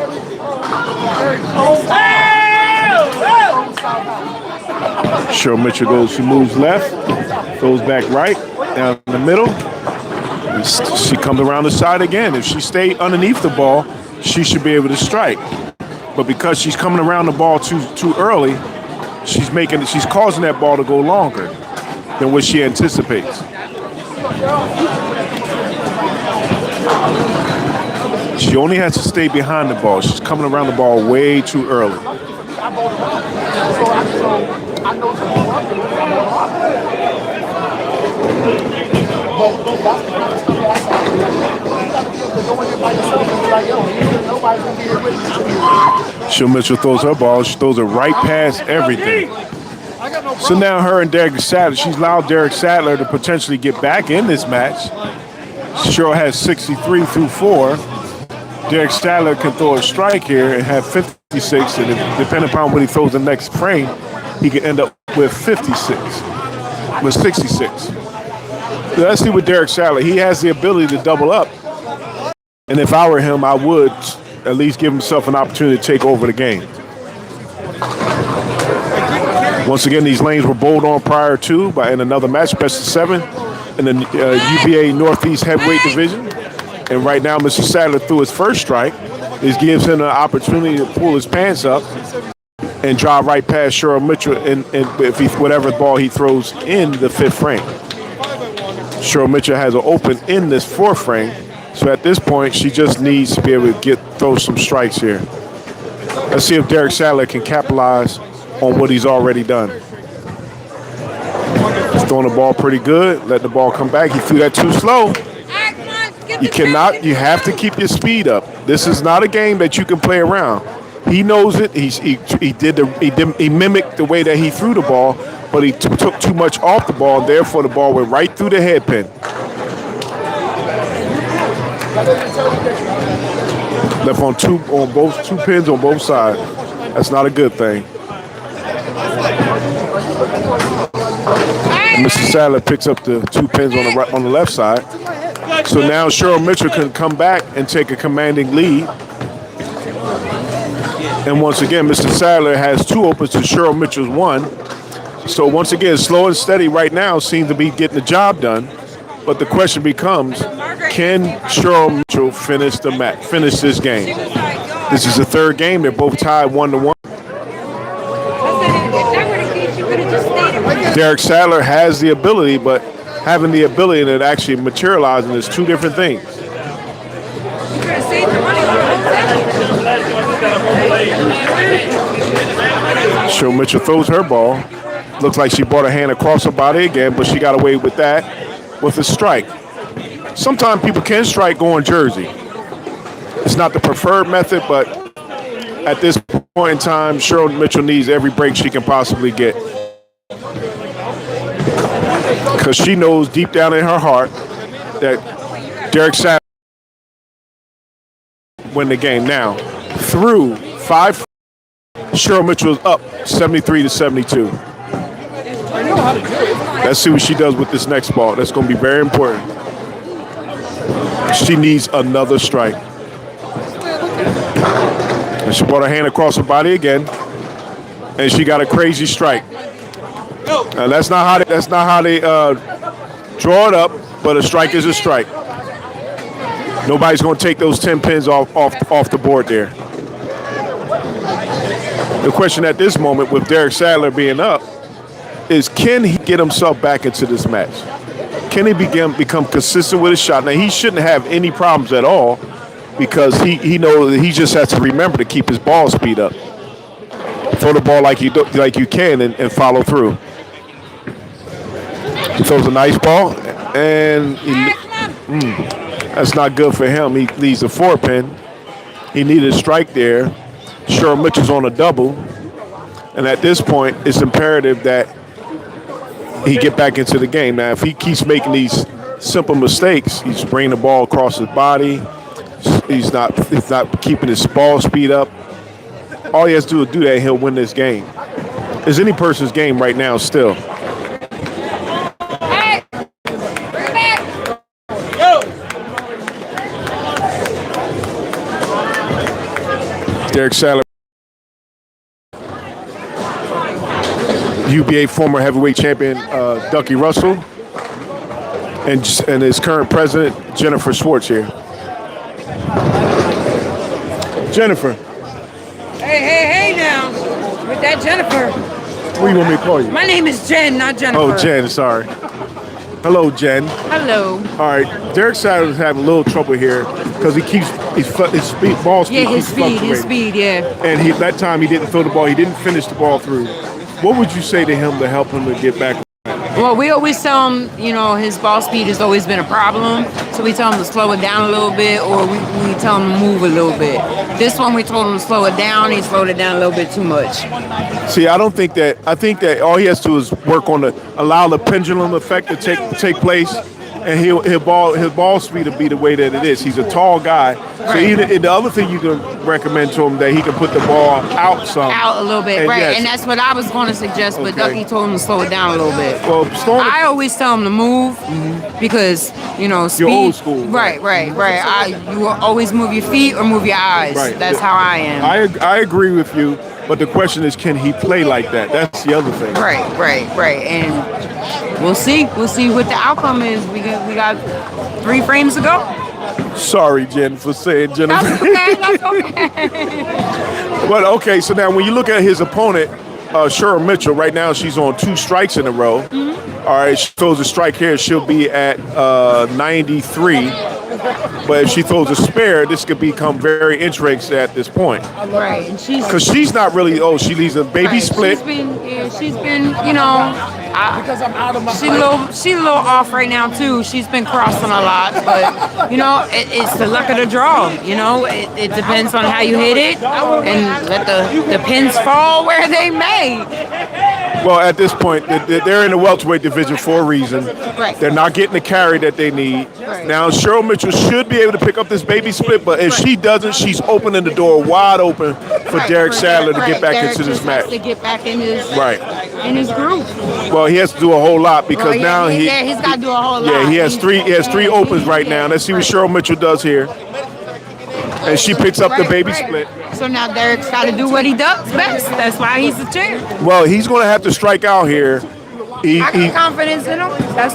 Cheryl Mitchell she moves left, goes back right, down in the middle. She comes around the side again. If she stayed underneath the ball, she should be able to strike. But because she's coming around the ball too early, she's causing that ball to go longer than what she anticipates. She only has to stay behind the ball. She's coming around the ball way too early. Cheryl Mitchell throws her ball. She throws it right past everything. So now her and Derek Sadler, she's allowed Derek Sadler to potentially get back in this match. Cheryl has 63 through 4. Derek Sadler can throw a strike here and have 56, and depending upon what he throws the next frame, he can end up with 66, with 66. So let's see with Derek Sadler. He has the ability to double up, and if I were him, I would at least give himself an opportunity to take over the game. Once again, these lanes were bowled on prior to in another match, best of 7 in the UBA Northeast Heavyweight Division. And right now, Mr. Sadler threw his first strike. This gives him an opportunity to pull his pants up and drive right past Cheryl Mitchell and whatever ball he throws in the 5th frame. Cheryl Mitchell has an open in this 4th frame. So at this point, she just needs to be able to throw some strikes here. Let's see if Derek Sadler can capitalize on what he's already done. He's throwing the ball pretty good, let the ball come back. He threw that too slow. You have to keep your speed up. This is not a game that you can play around. He knows it. He mimicked the way that he threw the ball, but he took too much off the ball, and therefore the ball went right through the head pin. Left on two pins on both sides. That's not a good thing. Mr. Sadler picks up the 2 pins on the left side. So now Cheryl Mitchell can come back and take a commanding lead. And once again, Mr. Sadler has 2 opens to Cheryl Mitchell's 1. So once again, slow and steady right now seems to be getting the job done. But the question becomes, can Cheryl Mitchell finish this game? This is the 3rd game. They're both tied 1-1. Derek Sadler has the ability, but having the ability and it actually materializing is 2 different things. Cheryl Mitchell throws her ball. Looks like she brought her hand across her body again, but she got away with that with a strike. Sometimes people can strike going jersey. It's not the preferred method, but at this point in time, Cheryl Mitchell needs every break she can possibly get. Because she knows deep down in her heart that Derek Sadler win the game. Now, through 5, Cheryl Mitchell is up 73-72. Let's see what she does with this next ball. That's going to be very important. She needs another strike. And she brought her hand across her body again, and she got a crazy strike. Now that's not how they draw it up, but a strike is a strike. Nobody's going to take those 10 pins off the board there. The question at this moment, with Derek Sadler being up, is can he get himself back into this match? Can he become consistent with his shot? Now, he shouldn't have any problems at all because he knows that he just has to remember to keep his ball speed up. Throw the ball like you can and follow through. He throws a nice ball, and That's not good for him. He needs a 4-pin. He needed a strike there. Cheryl Mitchell's on a double. And at this point, it's imperative that he get back into the game. Now, if he keeps making these simple mistakes, he's bringing the ball across his body. He's not keeping his ball speed up. All he has to do is do that, and he'll win this game. It's any person's game right now still. Hey, bring it back. Derek Sadler, UBA former heavyweight champion Ducky Russell, and his current president, Jennifer Schwartz here. Jennifer. Hey now. With that Jennifer. What do you want me to call you? My name is Jen, not Jennifer. Oh, Jen, sorry. Hello, Jen. Hello. All right, Derek Sadler's having a little trouble here because his ball speed Yeah, his keeps fluctuating. speed, yeah. And that time he didn't throw the ball. He didn't finish the ball through. What would you say to him to help him to get back? Well, we always tell him, his ball speed has always been a problem. So we tell him to slow it down a little bit, or we tell him to move a little bit. This one, we told him to slow it down. He slowed it down a little bit too much. See, I think that all he has to do is work on allow the pendulum effect to take place, and his ball speed will be the way that it is. He's a tall guy. Right. So the other thing you can recommend to him that he can put the ball out some. Out a little bit, And right. yes. And that's what I was going to suggest, but Okay. Ducky told him to slow it down a little bit. Well, I always tell him to move because, speed. You're old school. Right. You will always move your feet or move your eyes. Right. That's how I am. I agree with you, but the question is, can he play like that? That's the other thing. Right. And we'll see. We'll see what the outcome is. We got 3 frames to go. Sorry, Jen, for saying Jennifer. That's okay. But okay, so now when you look at his opponent, Cheryl Mitchell, right now she's on 2 strikes in a row. All right, she throws a strike here, she'll be at 93. But if she throws a spare, this could become very interesting at this point. Right. And Because she's not really, she leaves a baby right. split. She's been, because I'm out of my she's a little off right now too. She's been crossing a lot, but it's the luck of the draw. It depends on how you hit it, and let the pins fall where they may. Well, at this point, they're in the welterweight division for a reason. Right. They're not getting the carry that they need. Right. Now, Cheryl Mitchell should be able to pick up this baby split, but if she doesn't, she's opening the door wide open for Derek Sadler to get back into this match. To get back in his Right. in his groove. Well, he has to do a whole lot because now he's got to do a whole lot. he has three opens right now. Let's see what Cheryl Mitchell does here. And she picks up the baby split. So now Derek's got to do what he does best. That's why he's the champ. Well, he's going to have to strike out here. I got confidence in him. That's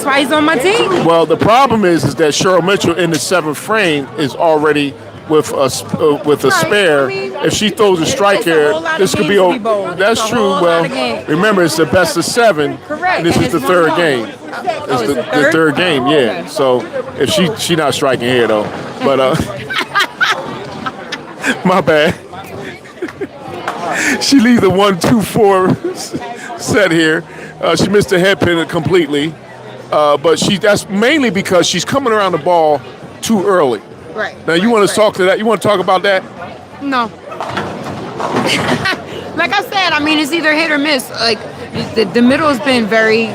why he's on my team. Well, the problem is that Cheryl Mitchell in the 7th frame is already with a spare. I mean, if she throws a strike it's a here, whole lot this of could be games over. to be bowled. That's It's a true. whole Well, lot of games. remember it's the best of 7. Correct. And this And is the it's 3rd 1-1. game. It's the third game, yeah. Okay. So if she not striking here though, but my bad. She leaves the 1-2-4 set here. She missed the head pin completely, but that's mainly because she's coming around the ball too early. Right. Now you want to talk to that? You want to talk about that? No. Like I said, it's either hit or miss. Like the middle has been very,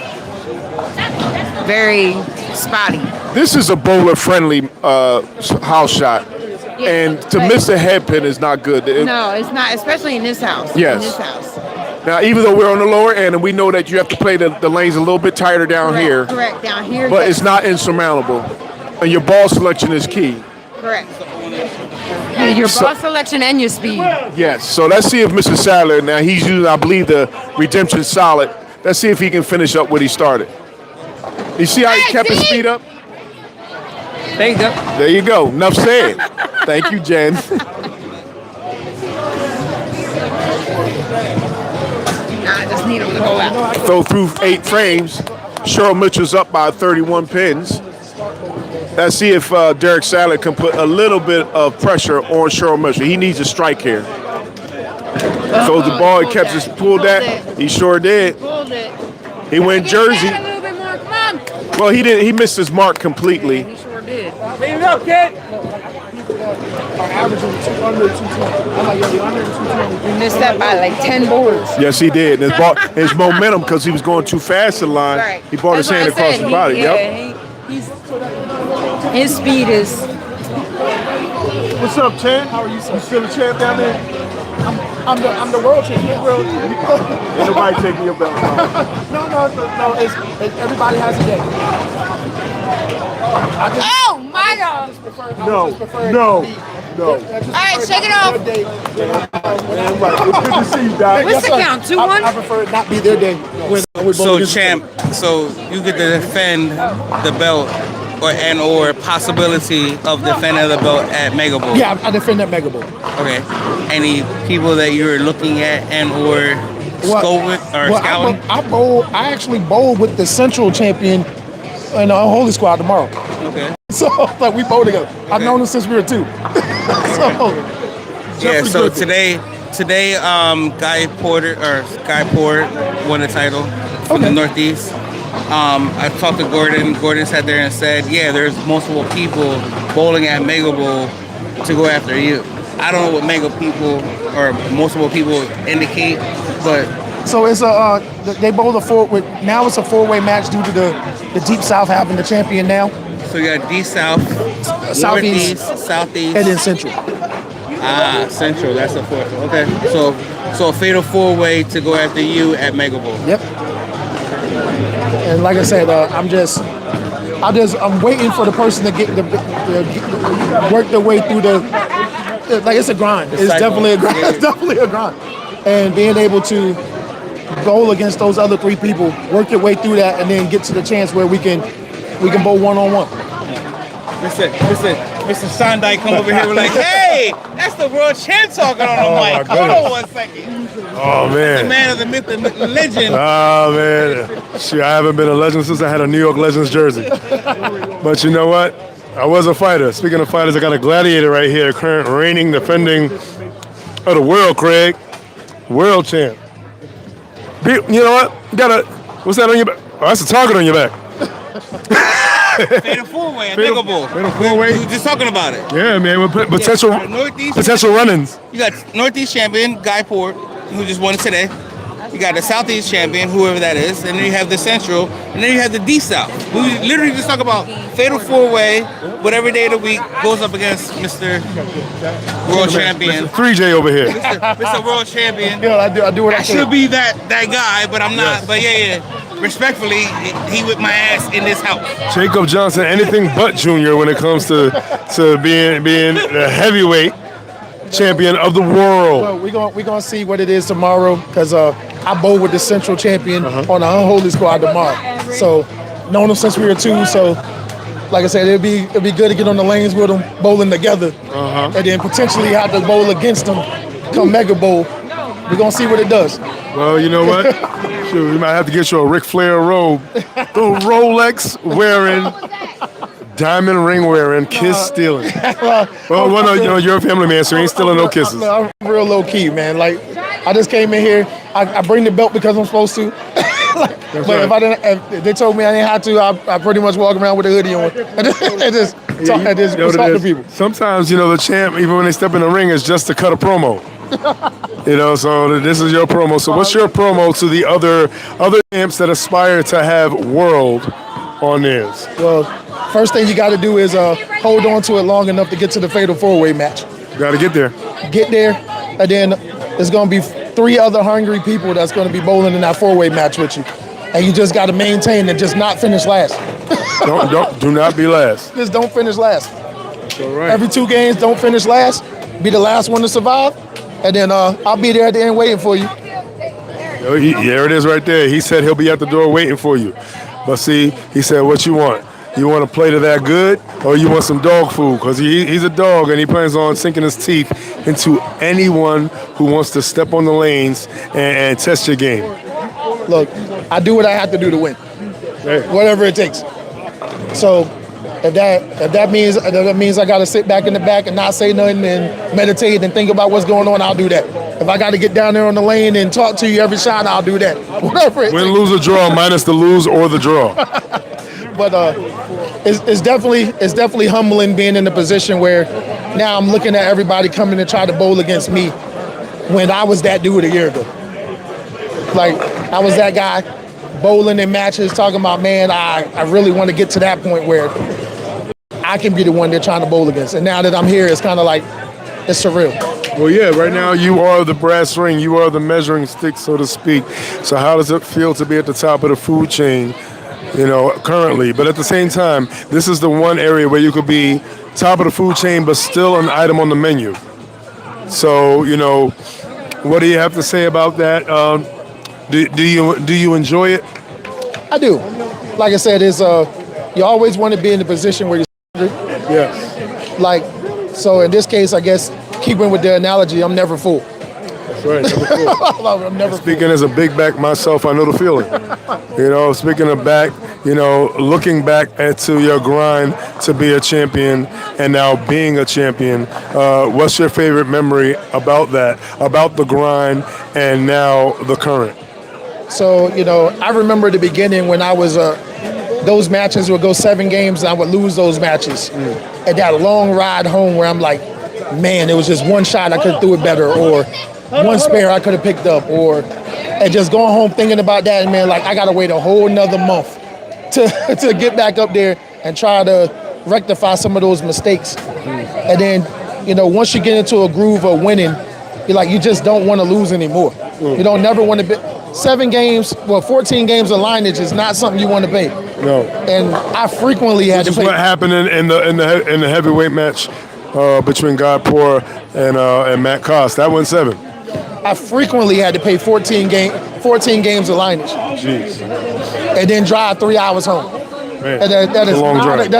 very spotty. This is a bowler-friendly house shot, and to miss the head pin is not good. No, it's not, especially in this house. Yes. In this house. Now, even though we're on the lower end, and we know that you have to play the lanes a little bit tighter down here, Correct. Down here. but yes. it's not insurmountable, and your ball selection is key. Correct. Your ball selection and your speed. Yes. So let's see if Mr. Sadler, now he's using, I believe, the Redemption Solid. Let's see if he can finish up what he started. You see how he kept his speed up? There you go. There you go. Enough said. Thank you, Jen. Nah, I just need him to go out. Throw through 8 frames. Cheryl Mitchell's up by 31 pins. Let's see if Derek Sadler can put a little bit of pressure on Cheryl Mitchell. He needs a strike here. Throws the ball, he kept his pulled that. He sure did. Pulled it. He went Jersey. A little bit more. Come on. Well, he didn't. He missed his mark completely. He sure did. Clean it up, kid. Are averaging under 220. I'm like, yo, the under 220. You missed that by like 10 boards. Yes, he did. And his momentum, because he was going too fast to the line, Right. he brought his That's hand what I across said. the body. Yep. His speed is. What's up, Chan? How are you, sir? You still a champ down there? I'm the world champion. Ain't nobody taking your belt. No. It's everybody has a day. Oh my God! No. All right, shake it off. Man, right. Good to see you, Doc. What's the count? 2-1? I prefer it not be their day. So champ, so you get to defend the belt or possibility of defending the belt at Mega Bowl. Yeah, I defend that Mega Bowl. Okay. Any people that you're looking at and or scouting? I actually bowl with the Central champion in our Holy Squad tomorrow. Okay. So like we bowl together. I've known him since we were 2. Yeah. So today, Guy Porter won the title from the Northeast. I talked to Gordon. Gordon sat there and said, "Yeah, there's multiple people bowling at Mega Bowl to go after you." I don't know what Mega people or multiple people indicate, but So it's they bowl now it's a 4-way match due to the Deep South having the champion now, so you got D South, Southeast, Northeast, Southeast, and then Central. Central. That's the fourth. Okay, so a fatal 4-way to go after you at Mega Bowl. Yep. And like I said, I'm waiting for the person to get work their way through like it's a grind. It's cycle. definitely a grind. Yeah. It's definitely a grind. And being able to bowl against those other 3 people, work your way through that, and then get to the chance where we can bowl one-on-one. Mr. Sondike come over here. We're like, hey, that's the world champ talking on the mic. Hold on 1 second. Oh, The man. man of the myth, the legend. Oh, man. Shit, I haven't been a legend since I had a New York Legends jersey. But you know what? I was a fighter. Speaking of fighters, I got a gladiator right here, current reigning, defending of the world, Craig. World champ. You know what? What's that on your back? Oh, that's a target on your back. Fatal 4-way at Mega Bowl. Fatal 4-way? We were just talking about it. Yeah, man. With Northeast. potential run-ins. You got Northeast champion Guy Port, who just won it today. You got the Southeast champion, whoever that is, and then you have the Central, and then you have the D South. We literally just talk about fatal 4-way, but every day of the week goes up against Mr. World Champion, 3J over here. Mr. World Champion. Yeah, I do what I I can. should be that guy, but I'm not. But yeah. Respectfully, he whipped my ass in this house. Jacob Johnson, anything but junior when it comes to being the heavyweight champion of the world. Well, we're gonna see what it is tomorrow because I bowl with the Central champion on the Unholy Squad tomorrow. So known him since we were 2. So like I said, it'd be good to get on the lanes with them, bowling together, and then potentially have to bowl against them come Mega Bowl. We're gonna see what it does. Well, you know what? Shoot, we might have to get you a Ric Flair robe. The Rolex wearing, diamond ring wearing, kiss stealing. Well, no, you know, you're a family man, so you ain't stealing no kisses. I'm real low key, man. Like I just came in here. I bring the belt because I'm supposed to. If they told me I didn't have to, I pretty much walk around with a hoodie on. I just talk to people. Sometimes, you know, the champ, even when they step in the ring, is just to cut a promo. You know, so this is your promo. So what's your promo to the other champs that aspire to have world on theirs? Well, first thing you got to do is hold on to it long enough to get to the fatal 4-way match. Got to get there. Get there, and then there's going to be 3 other hungry people that's going to be bowling in that 4-way match with you. And you just got to maintain and just not finish last. Do not be last. Just don't finish last. All right. Every 2 games, don't finish last. Be the last one to survive. And then I'll be there at the end waiting for you. There it is right there. He said he'll be at the door waiting for you. But see, he said, what you want? You want a plate of that good, or you want some dog food? Because he's a dog, and he plans on sinking his teeth into anyone who wants to step on the lanes and test your game. Look, I do what I have to do to win. Hey. Whatever it takes. So if that means I gotta sit back in the back and not say nothing and meditate and think about what's going on, I'll do that. If I gotta get down there on the lane and talk to you every shot, I'll do that. Whatever it Win, takes. lose, or draw, minus the lose or the draw. But it's definitely humbling being in the position where now I'm looking at everybody coming to try to bowl against me when I was that dude a year ago. Like, I was that guy bowling in matches talking about, man, I really want to get to that point where I can be the one they're trying to bowl against. And now that I'm here, it's kind of like, it's surreal. Well, yeah, right now you are the brass ring. You are the measuring stick, so to speak. So how does it feel to be at the top of the food chain, currently? But at the same time, this is the one area where you could be top of the food chain, but still an item on the menu. So, what do you have to say about that? Do you enjoy it? I do. Like I said, you always want to be in the position where you're Yes. like, so in this case, I guess, keeping with the analogy, I'm never full. That's right. Never cool. I'm never Speaking as a big back myself, I know the feeling. Speaking of back, looking back to your grind to be a champion and now being a champion, what's your favorite memory about that, about the grind and now the current? So, I remember the beginning when I was, those matches would go 7 games and I would lose those matches. And that long ride home where I'm like, man, it was just one shot I could have threw it better, or one spare I could have picked up, and just going home thinking about that, and man, like, I got to wait a whole nother month to get back up there and try to rectify some of those mistakes. And then, once you get into a groove of winning, you're like, you just don't want to lose anymore. You don't never want to be 14 games of lineage is not something you want to pay. No. And I frequently had to pay. What happened in the heavyweight match between Guy Poor and Matt Koss? That went 7. I frequently had to pay 14 games of lineage. Jeez. And then drive 3 hours home. Man, And that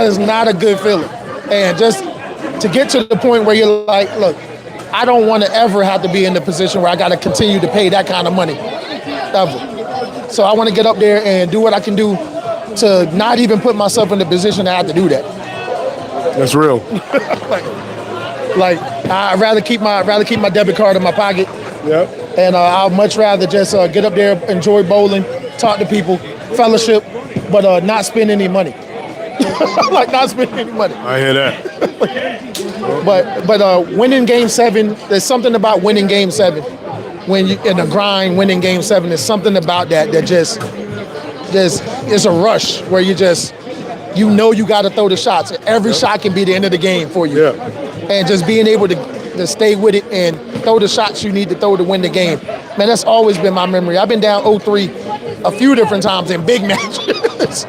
is not a good feeling. And just to get to the point where you're like, look, I don't want to ever have to be in the position where I got to continue to pay that kind of money, ever. So I want to get up there and do what I can do to not even put myself in the position to have to do that. That's real. Like, I'd rather keep my debit card in my pocket. Yep. And I'd much rather just get up there, enjoy bowling, talk to people, fellowship, but not spend any money. Like, not spend any money. I hear that. But winning Game 7, there's something about winning Game 7. When you in the grind, winning Game 7, there's something about that just it's a rush where you got to throw the shots. Every shot can be the end of the game for you. Yeah. And just being able to stay with it and throw the shots you need to throw to win the game. Man, that's always been my memory. I've been down 0-3 a few different times in big matches.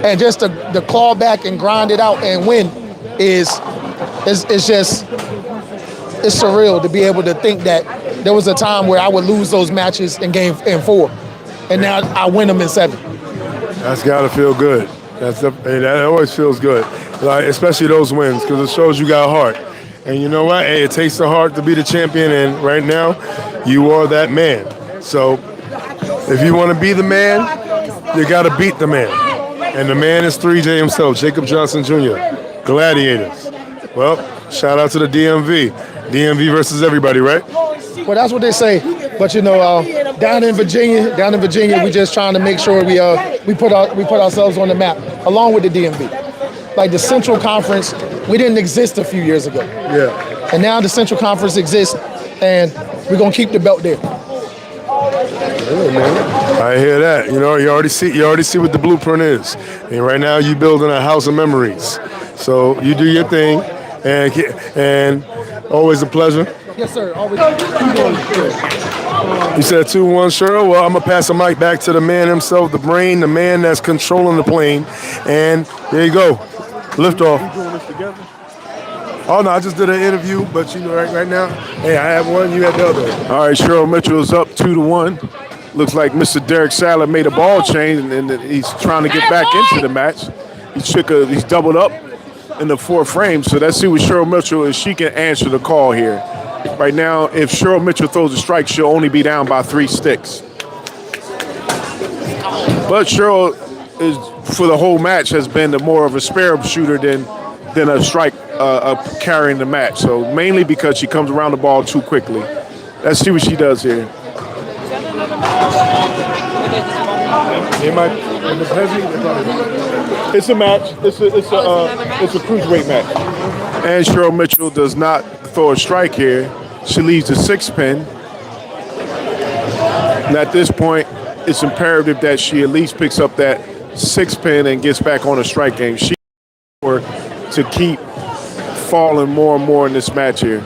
And just to claw back and grind it out and win is surreal to be able to think that there was a time where I would lose those matches in 4. And now I win them in 7. That's got to feel good. That always feels good, like, especially those wins, because it shows you got heart. And you know what? Hey, it takes the heart to be the champion, and right now, you are that man. So, if you want to be the man, you got to beat the man. And the man is 3J himself, Jacob Johnson Jr., Gladiators. Well, shout out to the DMV. DMV versus everybody, right? Well, that's what they say. But down in Virginia, we just trying to make sure we put ourselves on the map, along with the DMV. Like the Central Conference, we didn't exist a few years ago. Yeah. And now the Central Conference exists, and we're gonna keep the belt there. I hear that. You already see what the blueprint is. And right now, you building a house of memories. So you do your thing, and always a pleasure. Yes, sir. Always. You said 2-1, Cheryl. Well, I'm going to pass the mic back to the man himself, the brain, the man that's controlling the plane. And there you go. Liftoff. You doing this together? Oh, no, I just did an interview, but right now, hey, I have one, you have the other. All right, Cheryl Mitchell is up 2-1. Looks like Mr. Derek Sadler made a ball change, and he's trying to get back into the match. He's doubled up in the 4th frame, so let's see what Cheryl Mitchell, if she can answer the call here. Right now, if Cheryl Mitchell throws a strike, she'll only be down by 3 sticks. But Cheryl for the whole match, has been more of a spare shooter than a strike carrying the match. So mainly because she comes around the ball too quickly. Let's see what she does here. It might. If it's heavy, it's a match. It's a cruiserweight match. And Cheryl Mitchell does not throw a strike here. She leaves the 6-pin. And at this point, it's imperative that she at least picks up that 6-pin and gets back on a strike game. She to keep falling more and more in this match here.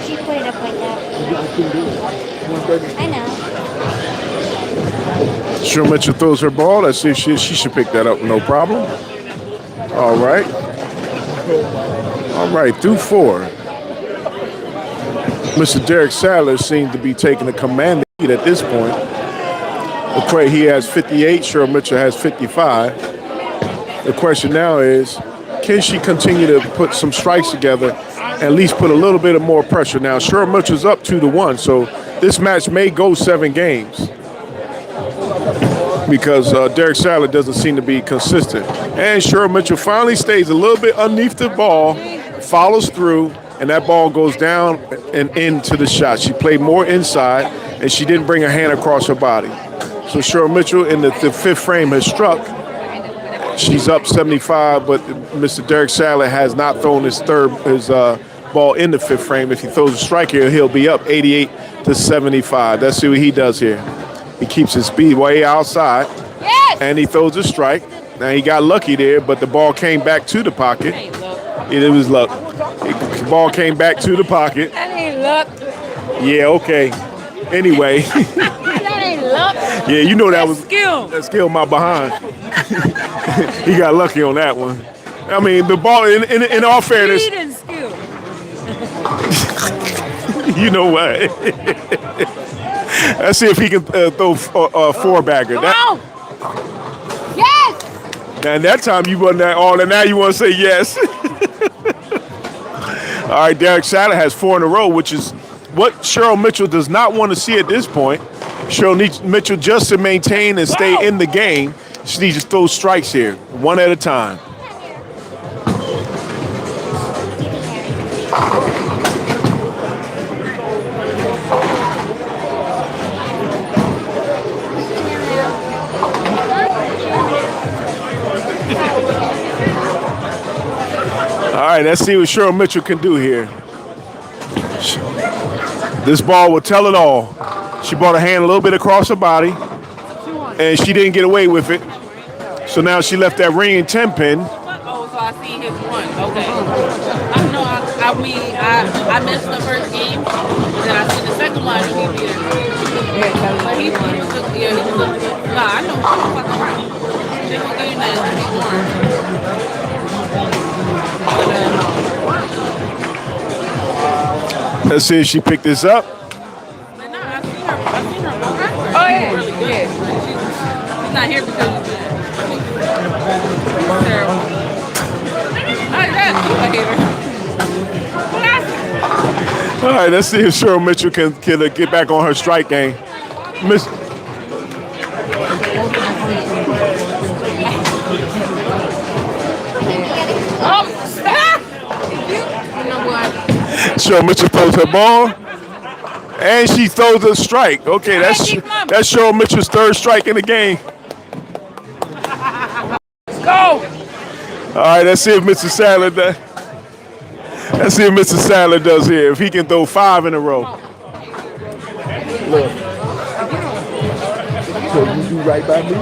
She put it up like that. I know. Cheryl Mitchell throws her ball. Let's see if she should pick that up. No problem. All right. All right, through 4. Mr. Derek Sadler seems to be taking a commanding lead at this point. McCray, he has 58. Cheryl Mitchell has 55. The question now is, can she continue to put some strikes together and at least put a little bit of more pressure? Now, Cheryl Mitchell's up 2-1, so this match may go 7 games because Derek Sadler doesn't seem to be consistent. And Cheryl Mitchell finally stays a little bit underneath the ball, follows through, and that ball goes down and into the shot. She played more inside, and she didn't bring her hand across her body. So Cheryl Mitchell in the 5th frame has struck. She's up 75, but Mr. Derek Sadler has not thrown his ball in the 5th frame. If he throws a strike here, he'll be up 88-75. Let's see what he does here. He keeps his speed way outside, and he throws a strike. Now, he got lucky there, but the ball came back to the pocket. It was luck. The ball came back to the pocket. That ain't luck. Yeah, okay. Anyway. That ain't luck. Yeah, you know that was skill. That skill my behind. He got lucky on that one. I mean, the ball, in all fairness. Speed and skill. You know what? Let's see if he can throw a 4-bagger. Come on. Yes. And that time you wasn't that all, and now you want to say yes. All right, Derek Sadler has 4 in a row, which is what Cheryl Mitchell does not want to see at this point. Cheryl Mitchell, just to maintain and stay in the game, she needs to throw strikes here, one at a time. All right, let's see what Cheryl Mitchell can do here. This ball will tell it all. She brought her hand a little bit across her body, and she didn't get away with it. So now she left that ring 10-pin. Oh, so I see his one. Okay. I missed the first game, and then I see the second one. He beat it. But he was nah, I know what the fuck I'm right. Different game that he won. Let's see if she picked this up. But nah, I seen her walk out. Oh yeah. Really good. Yeah. She's not here because she's terrible. Not that, I hate her. All right, let's see if Cheryl Mitchell can get back on her strike game. Miss. Cheryl Mitchell throws her ball, and she throws a strike. Okay, that's Cheryl Mitchell's 3rd strike in the game. Let's go. All right, let's see if Mr. Sadler does. Let's see if Mr. Sadler does here. If he can throw 5 in a row. Look. So you do right by me?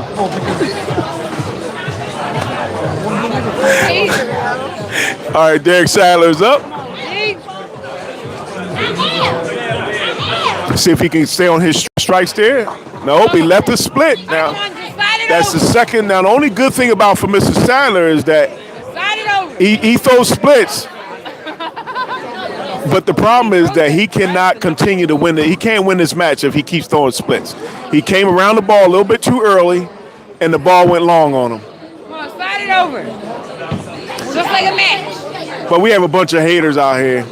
All right, Derek Sadler's up. Let's see if he can stay on his strikes there. Nope, he left the split. Now, that's the second. Now, the only good thing about for Mr. Sadler is that he throws splits. But the problem is that he cannot continue to win. He can't win this match if he keeps throwing splits. He came around the ball a little bit too early, and the ball went long on him. Come on, slide it over. Just like a match. But we have a bunch of haters out here.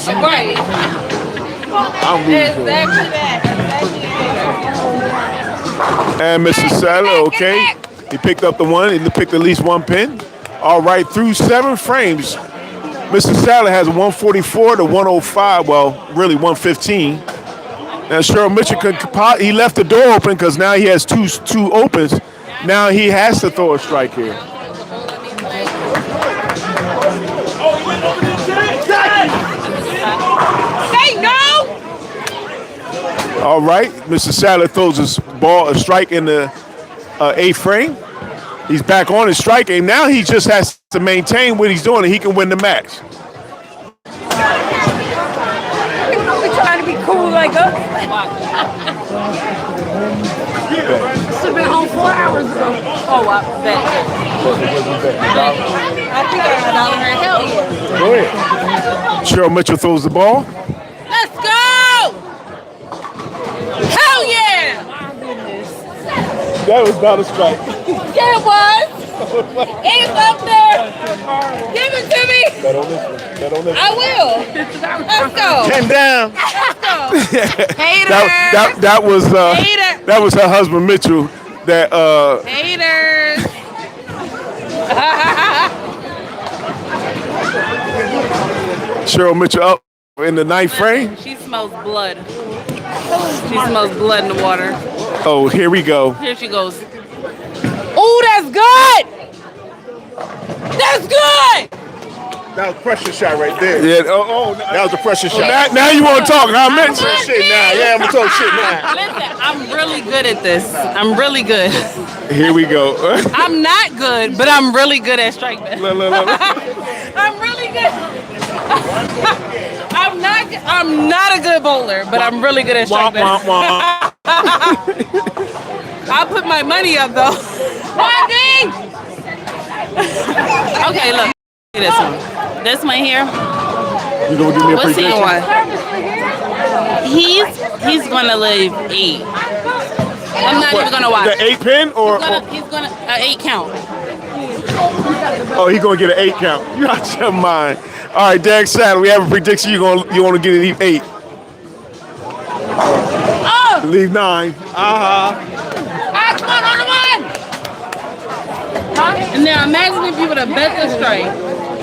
Right. I'm rooting for him. Exactly that. And Mr. Sadler, okay. He picked up the one. He picked at least one pin. All right, through 7 frames, Mr. Sadler has a 144 to 105. Well, really 115. Now Cheryl Mitchell he left the door open because now he has two opens. Now he has to throw a strike here. Say no! All right, Mr. Sadler throws a strike in the 8th frame. He's back on his strike game. Now he just has to maintain what he's doing and he can win the match. We're trying to be cool like us. Should have been home 4 hours ago. Oh, I bet. I think I got out of her. Hell yeah. Go ahead. Cheryl Mitchell throws the ball. Let's go! Hell yeah! That was not a strike. Yeah, it was. It's up there. Give it to me. Bet on this one. Bet on this I will. Let's go. 10 down. Let's go. Hater. That was Hater. that was her husband Mitchell. That Haters. Cheryl Mitchell up in the 9th frame. She smells blood. She smells blood in the water. Oh, here we go. Here she goes. Ooh, that's good. That's good. That was a pressure shot right there. Yeah. That was a pressure shot. Now you want to talk? Huh, Mitch? Shit now. Yeah, I'm gonna talk shit now. Listen, I'm really good at this. I'm really good. Here we go. I'm not good, but I'm really good at strike bet. Look. I'm really good. I'm not a good bowler, but I'm really good at strike bet. I'll put my money up though. Okay, look. This one. This one here. You gonna give me a What's he prediction? on? He's gonna leave 8. I'm not even gonna watch. The 8 pin or He's gonna 8 count. oh, he gonna get an 8 count. You out your mind. All right, Derek Sadler, we have a prediction. You want to get it 8. Oh! Leave 9. Come on the one. And now imagine if you would have bet the strike.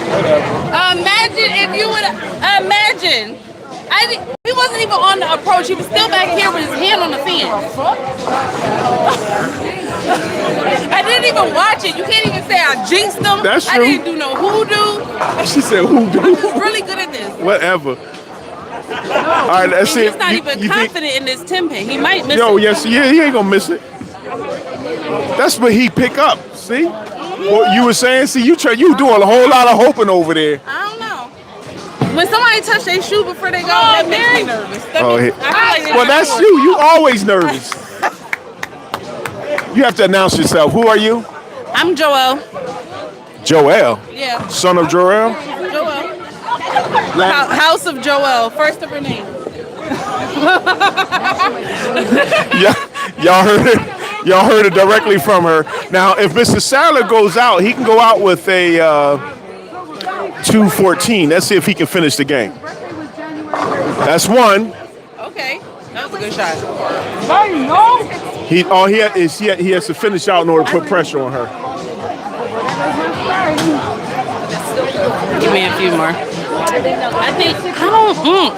Imagine if you would imagine. He wasn't even on the approach. He was still back here with his hand on the fan. I didn't even watch it. You can't even say I jinxed him. That's I true. didn't do no hoodoo. She said, "Who do?" I'm just really good at this. Whatever. All right, let's see. He's not even confident in this 10 pin. He might miss Yo, it. yes, yeah, he ain't gonna miss it. That's what he pick up. See, what you were saying. See, you doing a whole lot of hoping over there. I don't know. When somebody touch their shoe before they go, that makes me nervous. Well, that's you. You always nervous. You have to announce yourself. Who are you? I'm Joel. Joel. Yeah, Son of Joel. Joel. House of Joel. First of her name. Yeah, y'all heard it directly from her. Now, if Mr. Sadler goes out, he can go out with a 214. Let's see if he can finish the game. That's one. Okay, that was a good shot. He has to finish out in order to put pressure on her. Give me a few more. I don't.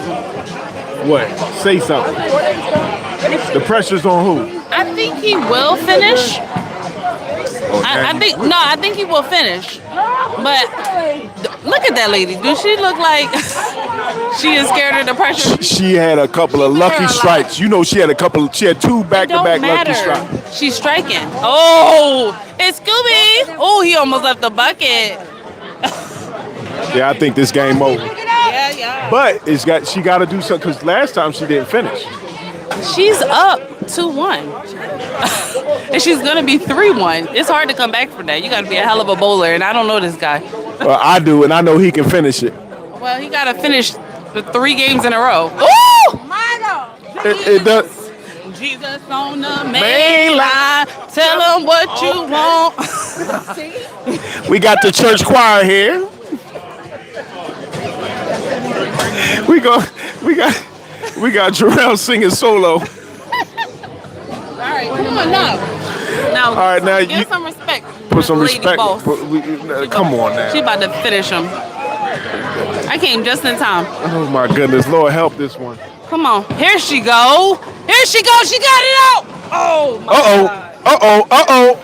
What? Say something. The pressure's on who? I think he will finish. I think he will finish. But look at that lady. Does she look like she is scared of the pressure? She had a couple of lucky strikes. You know, she had 2 back-to-back lucky strikes. She's striking. Oh, it's Scooby. Oh, he almost left the bucket. Yeah, I think this game over. Yeah. But she got to do something because last time she didn't finish. She's up 2-1. And she's going to be 3-1. It's hard to come back from that. You got to be a hell of a bowler, and I don't know this guy. Well, I do, and I know he can finish it. Well, he got to finish the 3 games in a row. Ooh! My God! It does. Jesus on the main line. Tell him what you want. We got the church choir here. We got We got Jarrell singing solo. All right, come on now. Now, All right, now give you- some respect. Put some Lady respect. boss. Come on now. She about to finish him. I came just in time. Oh my goodness, Lord help this one. Come on. Here she go. Here she go. She got it out. Oh, my God.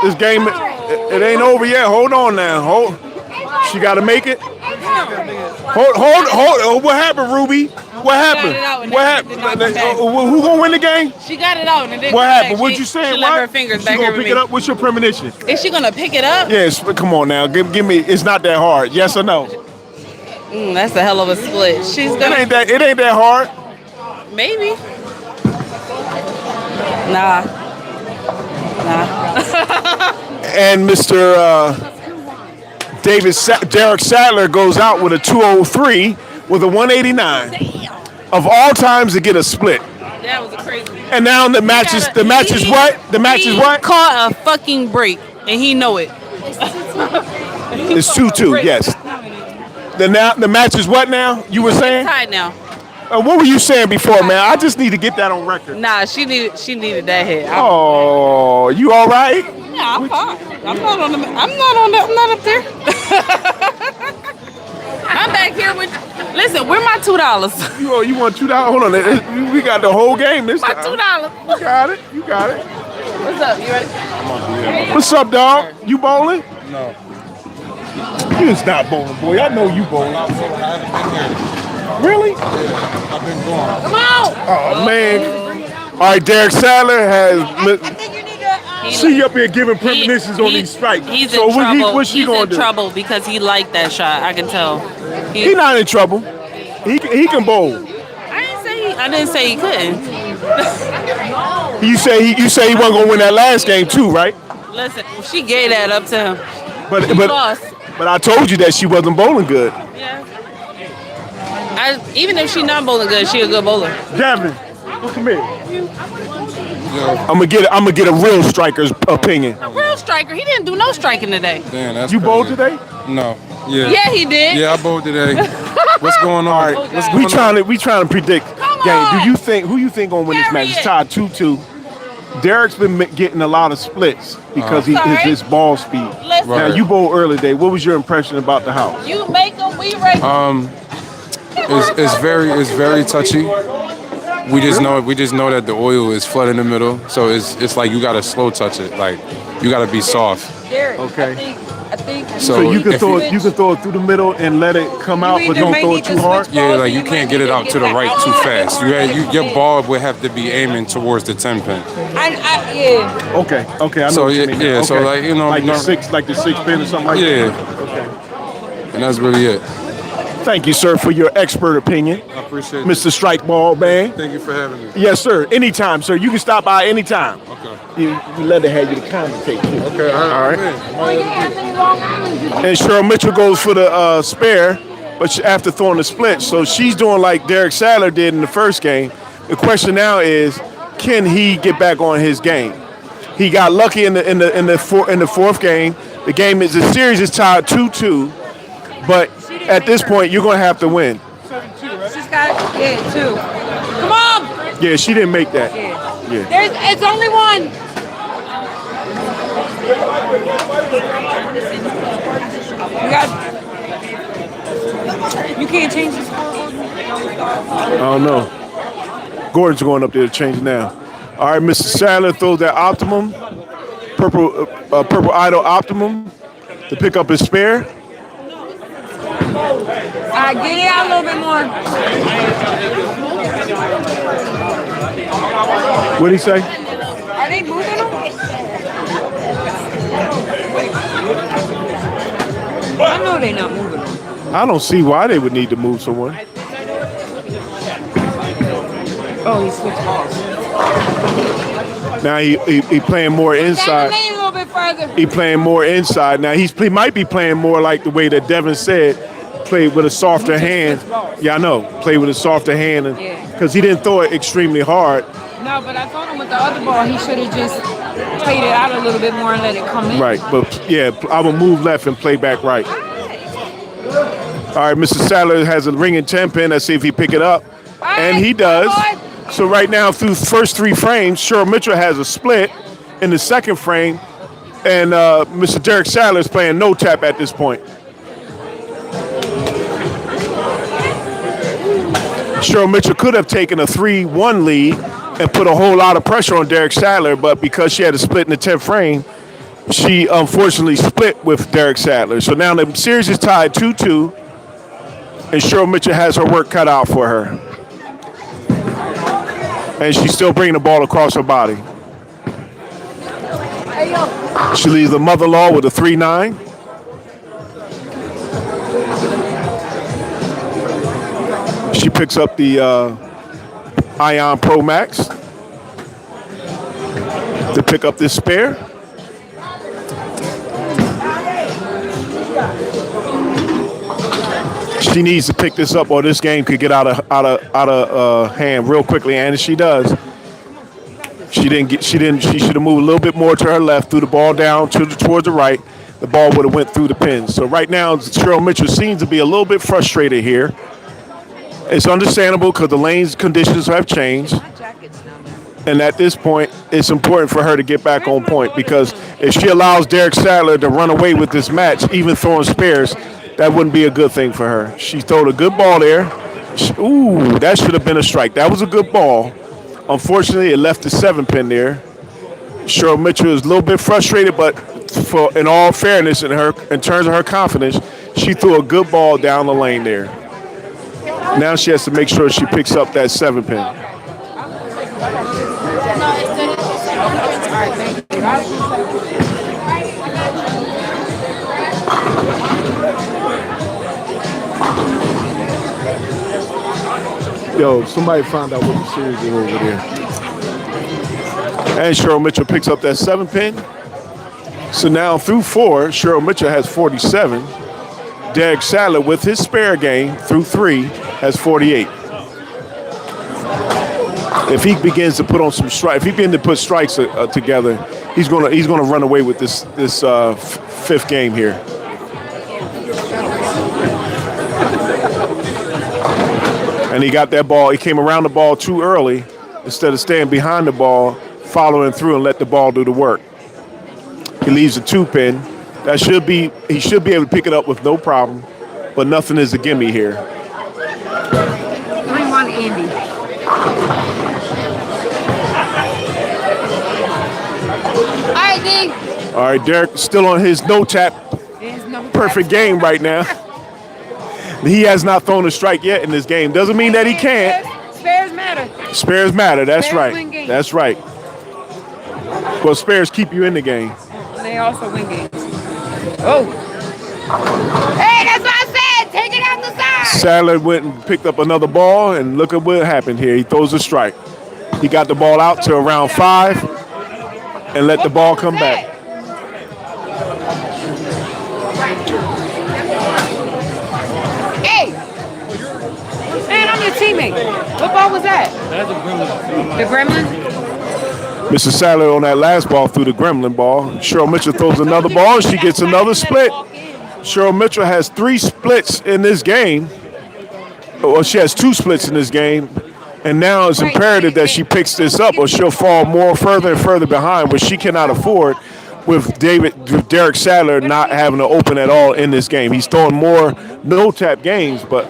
This game, it ain't over yet. Hold on now. She got to make it. Hold. What happened, Ruby? What happened? got it out and What then happened? it did not come back. Who gonna win the game? She got it out and it didn't What come happened? back. What you saying? She What? left her fingers She back gonna here with pick me. it up? What's your premonition? Is she gonna pick it up? Yes. Come on now. Give me. It's not that hard. Yes or no? That's a hell of a split. She's It gonna ain't that hard. maybe. Nah. And Mr. Derek Sadler goes out with a 203 with a 189. Of all times to get a split. That was a crazy. And now the match is what? The match is what? Caught a fucking break, and he know it. It's 2-2. Yes. The match is what now? You were saying? Tied now. What were you saying before, man? I just need to get that on record. Nah, she needed that hit. Oh, you all right? Yeah, I'm fine. I'm not up there. I'm back here with. Listen, where my $2? You want $2? Hold on, we got the whole game this My time. $2. You got it. What's up? You ready? What's up, dog? You bowling? No. You's not bowling, boy. I know you bowling. Really? Come on. Oh man! All right, Derek Sadler has. She up here giving premonitions on these strikes. He's so in trouble. What's she He's gonna in do? trouble because he liked that shot. I can tell. He's not in trouble. He can bowl. I didn't say he couldn't. You say he wasn't gonna win that last game too, right? Listen, she gave that up to him. But He lost. But I told you that she wasn't bowling good. Yeah. Even if she not bowling good, she a good bowler. Devin, come here. I'm gonna get a real striker's opinion. A real striker. He didn't do no striking today. Damn, that's You bowled crazy. today? No. Yeah. Yeah, he did. Yeah, I bowled today. What's going on? All right, What's we going on? trying to predict game. on. Who you think gonna win this match? It's Period. tied 2-2. Derek's been getting a lot of splits because Sorry. his ball speed. Listen, Now you bowled early today. What was your impression about the house? you make them, we race. It's very touchy. We just know that the oil is flooding the middle, so it's like you gotta slow touch it. Like you gotta be soft. Derek, Okay. I think. So you can if throw it through the middle and let it come out, but either don't may throw need it to too hard. switch Yeah, balls, like or you might can't need get it out to the back. right too fast. Your ball would have to be aiming towards the 10 pin. Yeah. Okay, I know So, what you yeah, mean. yeah, Okay. so, like, you know, like no- the six pin or something like that. Yeah. Okay. And that's really it. Thank you, sir, for your expert opinion, I appreciate it. Mr. Strike Ball Man. Thank you for having me. Yes, sir. Anytime, sir. You can stop by anytime. Okay. We love to have you to commentate. Too. Okay. All right. And Cheryl Mitchell goes for the spare, but after throwing the split, so she's doing like Derek Sadler did in the first game. The question now is, can he get back on his game? He got lucky in the fourth game. The series is tied 2-2, but at this point you're gonna have to win. She's got 2. Come on. Yeah, she didn't make that. Yeah. It's only one. You can't change the scoreboard. I don't know. Gordon's going up there to change now. All right, Mr. Sadler throws that optimum, purple idol optimum to pick up his spare. Get it out a little bit more. What'd he say? Are they moving them? I know they're not moving them. I don't see why they would need to move someone. Oh, he switched balls. Now he playing more Down the inside. lane a little bit further. He playing more inside. Now he might be playing more like the way that Devin said, play with a softer hand. Yeah, I know. Play with a softer hand, because he didn't throw it extremely hard. No, but I told him with the other ball, he should have just played it out a little bit more and let it come in. Right, but yeah, I will move left and play back right. All right, Mr. Sadler has a ringing 10 pin. Let's see if he pick it up. And he does. So right now, through the first 3 frames, Cheryl Mitchell has a split in the second frame, and Mr. Derek Sadler is playing no tap at this point. Cheryl Mitchell could have taken a 3-1 lead and put a whole lot of pressure on Derek Sadler, but because she had a split in the 10th frame, she unfortunately split with Derek Sadler. So now the series is tied 2-2, and Cheryl Mitchell has her work cut out for her. And she's still bringing the ball across her body. She leaves the mother-in-law with a 3-9. She picks up the Ion Pro Max to pick up this spare. She needs to pick this up, or this game could get out of hand real quickly, and she does. She should have moved a little bit more to her left, threw the ball down towards the right. The ball would have went through the pins. So right now, Cheryl Mitchell seems to be a little bit frustrated here. It's understandable because the lane's conditions have changed. And at this point, it's important for her to get back on point, because if she allows Derek Sadler to run away with this match, even throwing spares, that wouldn't be a good thing for her. She threw a good ball there. Ooh, that should have been a strike. That was a good ball. Unfortunately, it left the 7-pin there. Cheryl Mitchell is a little bit frustrated, but in all fairness, in terms of her confidence, she threw a good ball down the lane there. Now she has to make sure she picks up that 7-pin. Yo, somebody found out what the series is over there. And Cheryl Mitchell picks up that 7-pin. So now through 4, Cheryl Mitchell has 47. Derek Sadler, with his spare game through 3, has 48. If he begins to put on some strikes, if he begins to put strikes together, he's gonna run away with this 5th game here. And he got that ball. He came around the ball too early instead of staying behind the ball, following through and let the ball do the work. He leaves a 2-pin. He should be able to pick it up with no problem, but nothing is a gimme here. 3-1 Andy. All right, D. All right, Derek still on his no tap. Perfect game right now. He has not thrown a strike yet in this game. Doesn't mean that he can't. Spares matter. Spares matter. That's Spares right. win games. That's right. Well, spares keep you in the game. They also win games. Oh. Hey, that's what I said. Take it out the side. Sadler went and picked up another ball, and look at what happened here. He throws a strike. He got the ball out to around 5 and let the ball come back. Hey. Man, I'm your teammate. What ball was that? That's a gremlin. The gremlin? Mr. Sadler on that last ball threw the gremlin ball. Cheryl Mitchell throws another ball, and she gets another split. Cheryl Mitchell has 3 splits in this game. Well, she has 2 splits in this game. And now it's imperative that she picks this up, or she'll fall more further and further behind, which she cannot afford with Derek Sadler not having to open at all in this game. He's throwing more no-tap games, but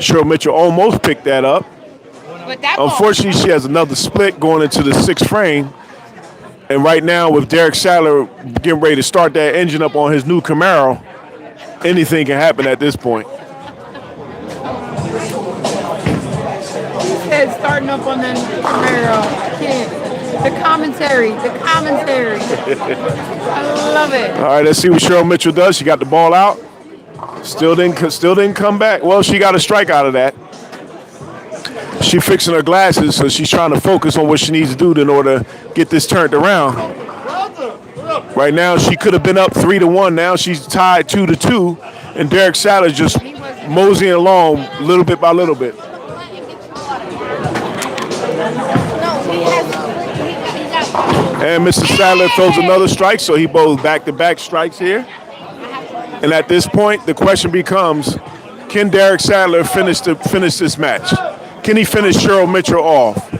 Cheryl Mitchell almost picked that up. Unfortunately, she has another split going into the 6th frame. And right now, with Derek Sadler getting ready to start that engine up on his new Camaro, anything can happen at this point. Head starting up on the Camaro. The commentary. I love it. All right, let's see what Cheryl Mitchell does. She got the ball out. Still didn't come back. Well, she got a strike out of that. She's fixing her glasses, so she's trying to focus on what she needs to do in order to get this turned around. Right now, she could have been up 3-1. Now she's tied 2-2, and Derek Sadler just moseying along little bit by little bit. And Mr. Sadler throws another strike, so he bowls back-to-back strikes here. And at this point, the question becomes, can Derek Sadler finish this match? Can he finish Cheryl Mitchell off?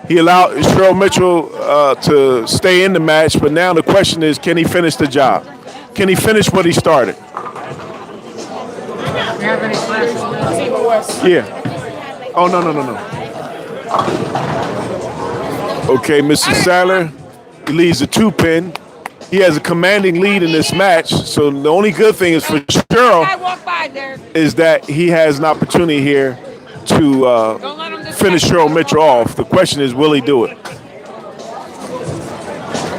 He allowed Cheryl Mitchell to stay in the match, but now the question is, can he finish the job? Can he finish what he started? Yeah. Oh, no. Okay, Mr. Sadler, he leads a 2-pin. He has a commanding lead in this match, so the only good thing is for Cheryl is that he has an opportunity here to finish Cheryl Mitchell off. The question is, will he do it?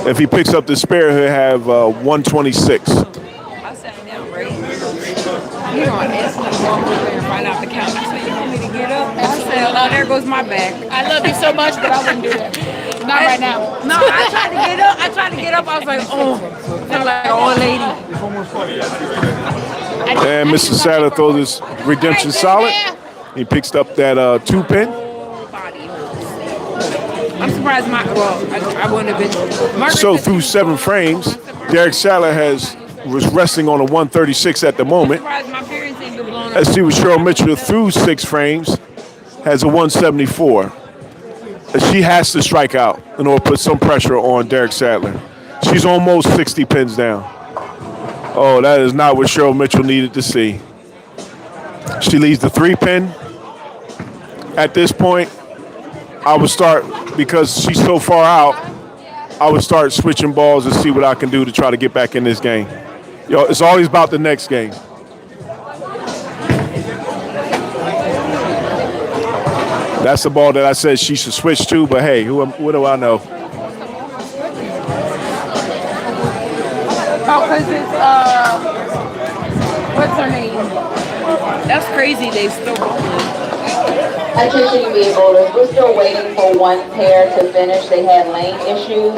If he picks up the spare, he'll have 126. I sat down, right? You know, I instantly walked over there and find out the count. I said, you want me to get up? I said, oh, there goes my back. I love you so much, but I wouldn't do that. Not right now. No, I tried to get up. I was like, oh, feel like an old lady. And Mr. Sadler throws his redemption solid. He picks up that 2-pin. I'm surprised I wouldn't have been. Marcus So through 7 frames, Derek Sadler was resting on a 136 at the moment. surprised my parents ain't been blown up. Let's see what Cheryl Mitchell through 6 frames has a 174. She has to strike out in order to put some pressure on Derek Sadler. She's almost 60 pins down. Oh, that is not what Cheryl Mitchell needed to see. She leads the 3-pin. At this point, I would start, because she's so far out, I would start switching balls and see what I can do to try to get back in this game. It's always about the next game. That's the ball that I said she should switch to, but hey, what do I know? Oh, because it's, what's her name? That's crazy, they still rolling. Attention NBA voters, we're still waiting for one pair to finish. They had lane issues.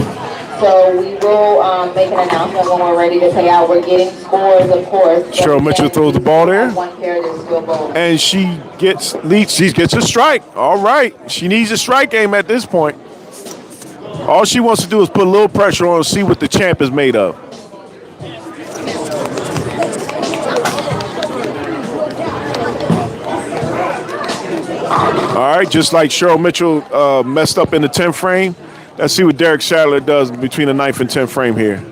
So we will make an announcement when we're ready to pay out. We're getting scores, of course. Cheryl Mitchell throws the ball there. One pair that's still voting. And she gets a strike. All right. She needs a strike game at this point. All she wants to do is put a little pressure on and see what the champ is made of. All right, just like Cheryl Mitchell messed up in the 10th frame, let's see what Derek Sadler does between the 9th and 10th frame here.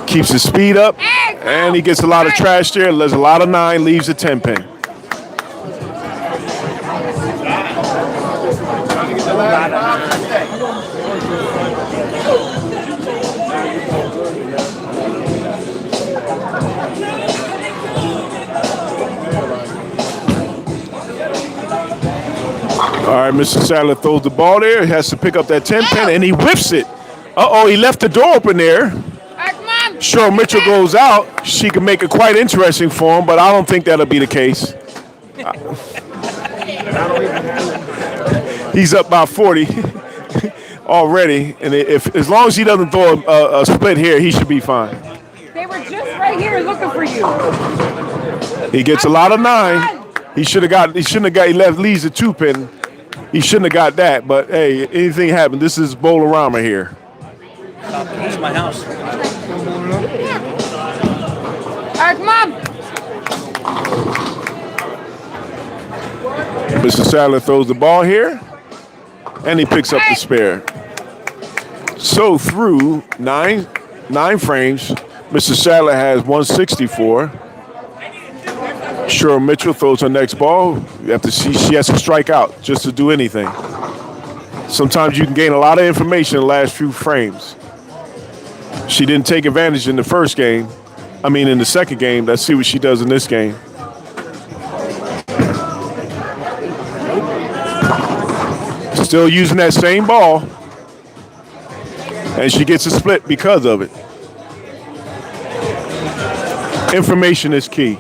Keeps his speed up, and he gets a lot of trash there. There's a lot of 9, leaves a 10 pin. All right, Mr. Sadler throws the ball there. He has to pick up that 10 pin, and he whiffs it. Uh-oh, he left the door open there. Cheryl Mitchell goes out. She can make it quite interesting for him, but I don't think that'll be the case. He's up by 40 already, and as long as he doesn't throw a split here, he should be fine. They were just right here looking for you. He gets a lot of 9. He leaves a 2-pin. He shouldn't have got that, but hey, anything happened. This is Bowl-O-Rama here. This is my house. All right, come on. Mr. Sadler throws the ball here, and he picks up the spare. So through nine frames, Mr. Sadler has 164. Cheryl Mitchell throws her next ball. You have to see she has to strike out just to do anything. Sometimes you can gain a lot of information in the last few frames. She didn't take advantage in the first game. In the second game. Let's see what she does in this game. Still using that same ball. And she gets a split because of it. Information is key.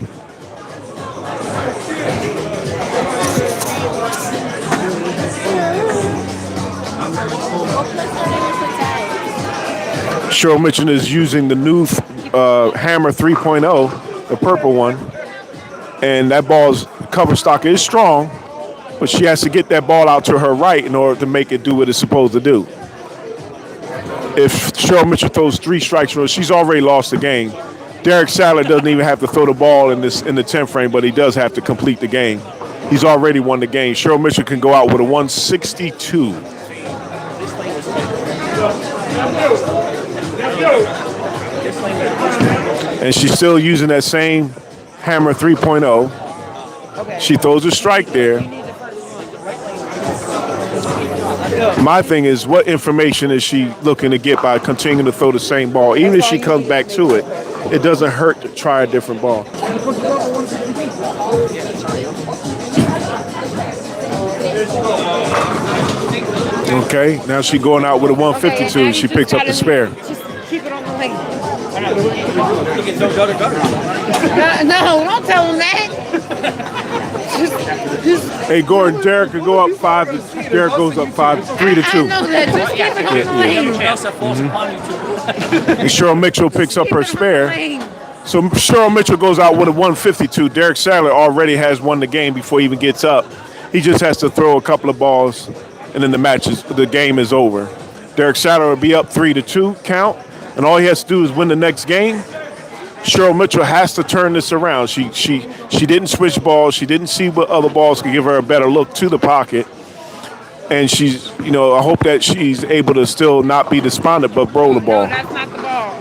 Cheryl Mitchell is using the new Hammer 3.0, the purple one. And that ball's cover stock is strong, but she has to get that ball out to her right in order to make it do what it's supposed to do. If Cheryl Mitchell throws 3 strikes, she's already lost the game. Derek Sadler doesn't even have to throw the ball in the 10th frame, but he does have to complete the game. he's already won the game. Cheryl Mitchell can go out with a 162. And she's still using that same hammer 3.0. She throws a strike there. My thing is, what information is she looking to get by continuing to throw the same ball? Even if she comes back to it, it doesn't hurt to try a different ball. Okay, now she's going out with a 152. She picks up the spare. Just keep it on the lane. No, don't tell him that. Hey, Gordon, Derek could go up 5. Derek goes up 5, 3 to 2. I know that. Just keep it on the lane. And Cheryl Mitchell picks up her Keep it on the spare. lane. So Cheryl Mitchell goes out with a 152. Derek Sadler already has won the game before he even gets up. He just has to throw a couple of balls, and then the game is over. Derek Sadler will be up 3 to 2 count, and all he has to do is win the next game. Cheryl Mitchell has to turn this around. She didn't switch balls. She didn't see what other balls could give her a better look to the pocket. And she's, I hope that she's able to still not be despondent, but roll the ball. No, that's not the ball.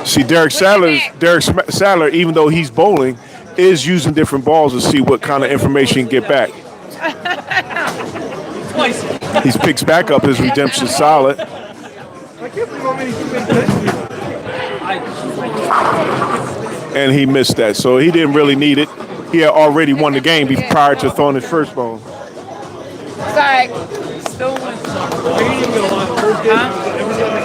See, Derek Sadler, even though he's bowling, is using different balls to see what kind of information he can get back. He picks back up his redemption solid. And he missed that, so he didn't really need it. He had already won the game prior to throwing his first ball. Sorry. Still wins.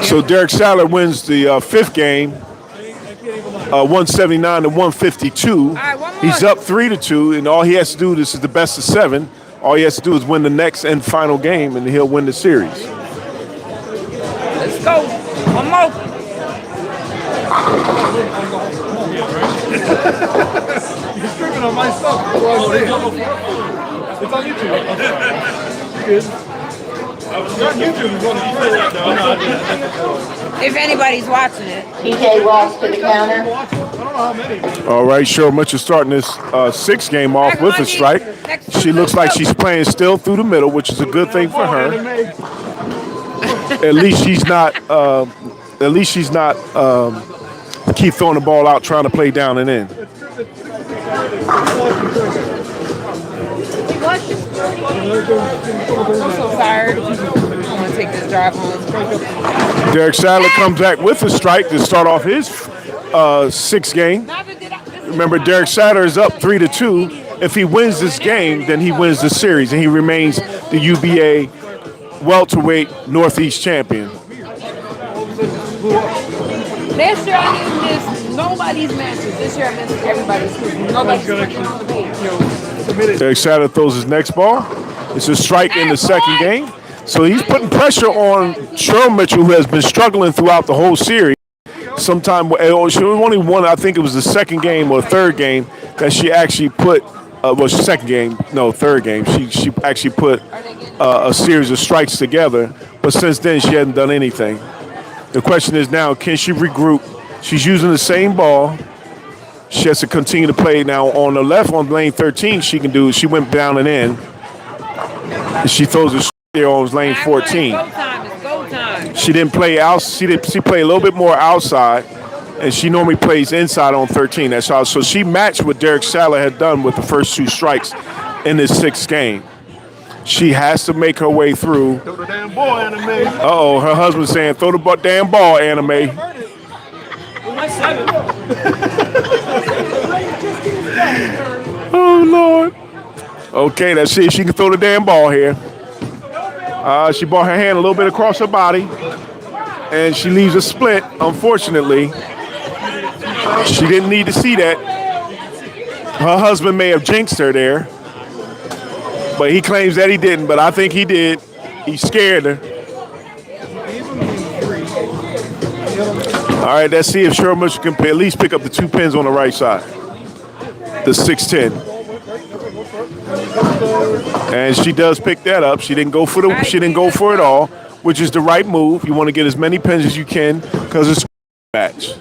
So Derek Sadler wins the fifth game, 179 to 152. right, one more. He's up 3 to 2, and all he has to do, this is the best of 7. All he has to do is win the next and final game, and he'll win the series. Let's go. One more. You're stripping on my stuff. It's on YouTube. Good. It's on YouTube. If anybody's watching it. TJ Ross to the counter. I don't know how many. All right, Cheryl Mitchell starting this sixth game off with a strike. She looks like she's playing still through the middle, which is a good thing for her. At least she's not. Keep throwing the ball out, trying to play down and in. I'm so tired. I'm gonna take this drive home. Derek Sadler comes back with a strike to start off his sixth game. Remember, Derek Sadler is up 3 to 2. If he wins this game, then he wins the series, and he remains the UBA welterweight Northeast champion. Last year I didn't miss nobody's matches. This year I missed everybody's because nobody's clicking on the page. Derek Sadler throws his next ball. It's a strike in the second game. So he's putting pressure on Cheryl Mitchell, who has been struggling throughout the whole series. Sometime, she only won, I think it was the second game or third game that she actually put, third game. She actually put a series of strikes together. But since then, she hasn't done anything. The question is now, can she regroup? She's using the same ball. She has to continue to play. Now on the left, on lane 13, she went down and in. And she throws a there on lane 14. Go time. It's go time. She didn't play out. She played a little bit more outside, and she normally plays inside on 13. That's how. So she matched what Derek Sadler had done with the first 2 strikes in this sixth game. She has to make her way through. Throw the damn ball, Anime. Uh-oh, her husband's saying, throw the damn ball, Anime. Oh, Lord. Okay, let's see if she can throw the damn ball here. She brought her hand a little bit across her body, and she leaves a split, unfortunately. She didn't need to see that. Her husband may have jinxed her there, but he claims that he didn't, but I think he did. He scared her. All right, let's see if Cheryl Mitchell can at least pick up the 2 pins on the right side. The 6-10. And she does pick that up. She didn't go for it all, which is the right move. You want to get as many pins as you can because it's a match.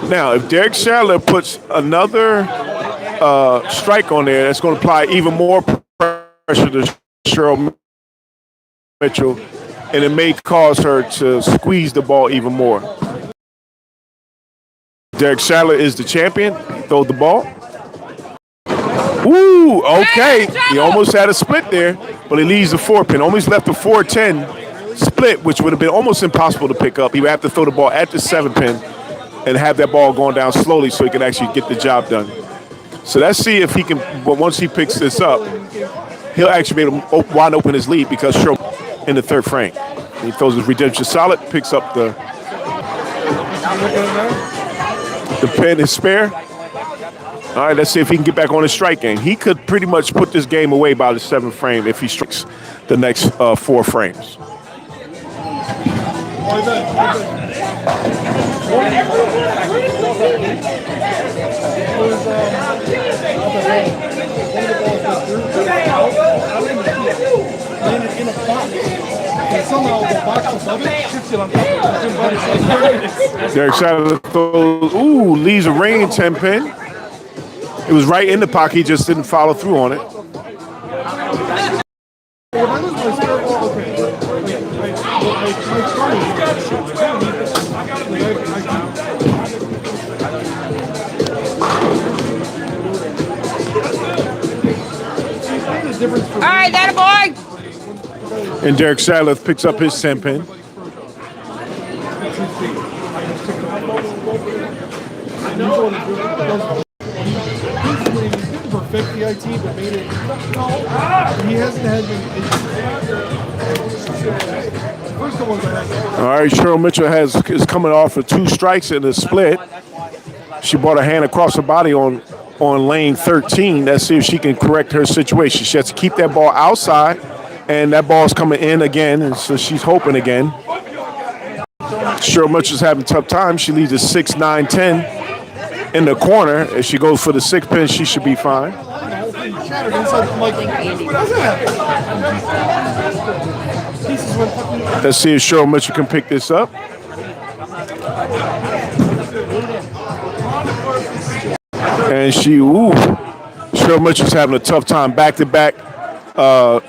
Now, if Derek Sadler puts another strike on there, that's going to apply even more pressure to Cheryl Mitchell, and it may cause her to squeeze the ball even more. Derek Sadler is the champion. Throw the ball. Ooh, okay. He almost had a split there, but he leaves the 4-pin. Almost left the 4-10 split, which would have been almost impossible to pick up. He would have to throw the ball at the 7-pin and have that ball going down slowly so he can actually get the job done. So let's see if he can, but once he picks this up, he'll actually be able to wide open his lead because Cheryl in the 3rd frame. He throws his redemption solid, picks up the pin is spare. All right, let's see if he can get back on his strike game. He could pretty much put this game away by the 7th frame if he strikes the next 4 frames. Derek Sadler throws, leaves a rain 10-pin. It was right in the pocket, he just didn't follow through on it. All right, that a boy. And Derek Sadler picks up his 10-pin. Perfect the IT, but made it. He hasn't had first the ones I had. All right, Cheryl Mitchell is coming off of 2 strikes in the split. She brought her hand across her body on lane 13. Let's see if she can correct her situation. She has to keep that ball outside, and that ball's coming in again, and so she's hoping again. Cheryl Mitchell's having a tough time. She leads a 6-9-10 in the corner. If she goes for the 6-pin, she should be fine. Let's see if Cheryl Mitchell can pick this up. And Cheryl Mitchell's having a tough time. Back-to-back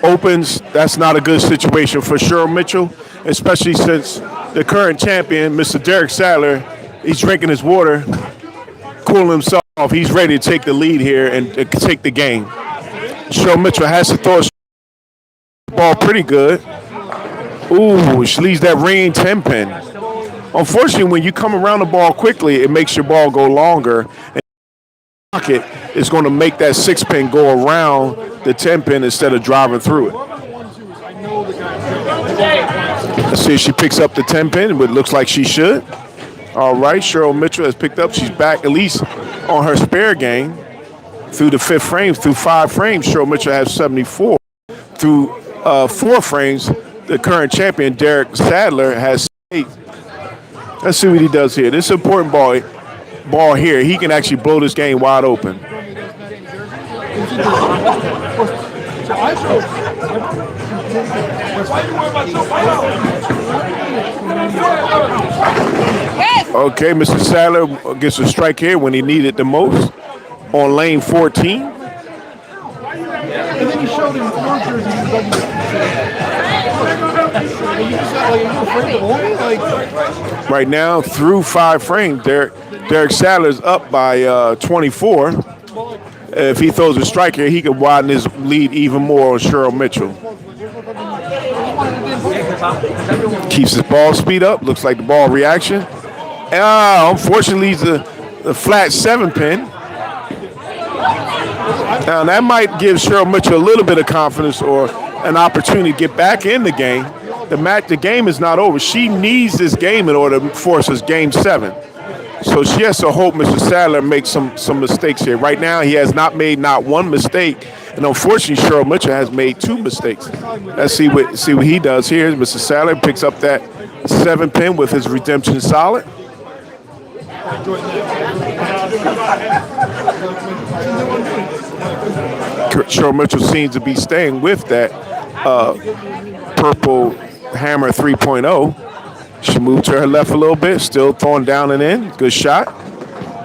opens. That's not a good situation for Cheryl Mitchell, especially since the current champion, Mr. Derek Sadler, he's drinking his water, cooling himself off. He's ready to take the lead here and take the game. Cheryl Mitchell has to throw the ball pretty good. Ooh, she leaves that rain 10-pin. Unfortunately, when you come around the ball quickly, it makes your ball go longer. And the pocket is going to make that 6-pin go around the 10-pin instead of driving through it. Let's see if she picks up the 10-pin, but it looks like she should. All right, Cheryl Mitchell has picked up. She's back at least on her spare game through the 5th frame. Through 5 frames, Cheryl Mitchell has 74. Through 4 frames, the current champion, Derek Sadler, has 8. Let's see what he does here. This is an important ball here. He can actually blow this game wide open. Okay, Mr. Sadler gets a strike here when he needed the most on lane 14. And then he showed him your jersey. Right now, through 5 frames, Derek Sadler's up by 24. If he throws a strike here, he could widen his lead even more on Cheryl Mitchell. Keeps his ball speed up. Looks like the ball reaction. Unfortunately, he's the flat 7-pin. Now, that might give Cheryl Mitchell a little bit of confidence or an opportunity to get back in the game. The game is not over. She needs this game in order to force us game 7. So she has to hope Mr. Sadler makes some mistakes here. Right now, he has not made not one mistake. And unfortunately, Cheryl Mitchell has made 2 mistakes. Let's see what he does here. Mr. Sadler picks up that 7-pin with his redemption solid. Cheryl Mitchell seems to be staying with that purple hammer 3.0. She moved to her left a little bit, still throwing down and in. Good shot.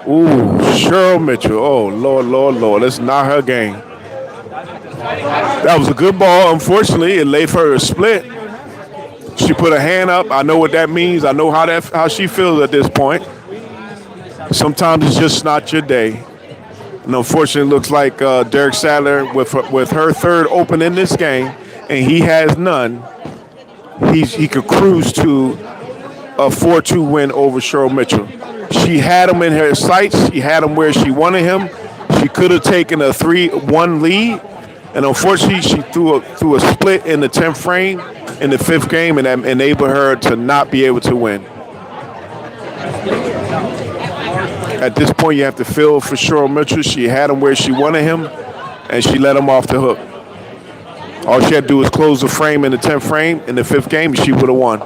Ooh, Cheryl Mitchell. Oh, Lord, Lord, Lord. That's not her game. That was a good ball. Unfortunately, it laid for her a split. She put her hand up. I know what that means. I know how she feels at this point. Sometimes it's just not your day. And unfortunately, it looks like Derek Sadler, with her third open in this game, and he has none, he could cruise to a 4-2 win over Cheryl Mitchell. She had him in her sights. She had him where she wanted him. She could have taken a 3-1 lead, and unfortunately, she threw a split in the 10th frame in the 5th game, and that enabled her to not be able to win. At this point, you have to feel for Cheryl Mitchell. She had him where she wanted him, and she let him off the hook. All she had to do was close the frame in the 10th frame in the 5th game, and she would have won.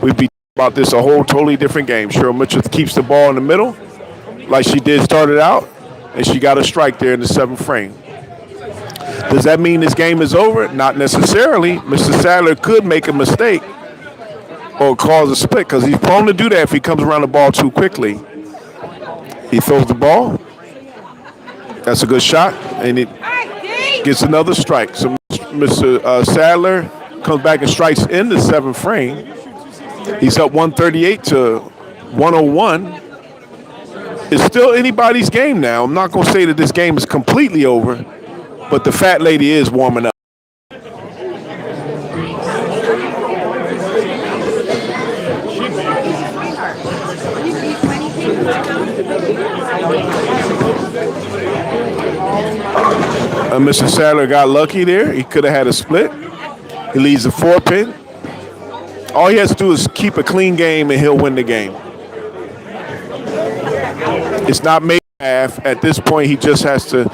We'd be about this a whole totally different game. Cheryl Mitchell keeps the ball in the middle, like she did start it out, and she got a strike there in the 7th frame. Does that mean this game is over? Not necessarily. Mr. Sadler could make a mistake or cause a split because he's prone to do that if he comes around the ball too quickly. He throws the ball. That's a good shot, and it gets another strike. So Mr. Sadler comes back and strikes in the 7th frame. He's up 138 to 101. It's still anybody's game now. I'm not going to say that this game is completely over, but the fat lady is warming up. Mr. Sadler got lucky there. He could have had a split. He leads a 4-pin. All he has to do is keep a clean game and he'll win the game. It's not made half. At this point, he just has to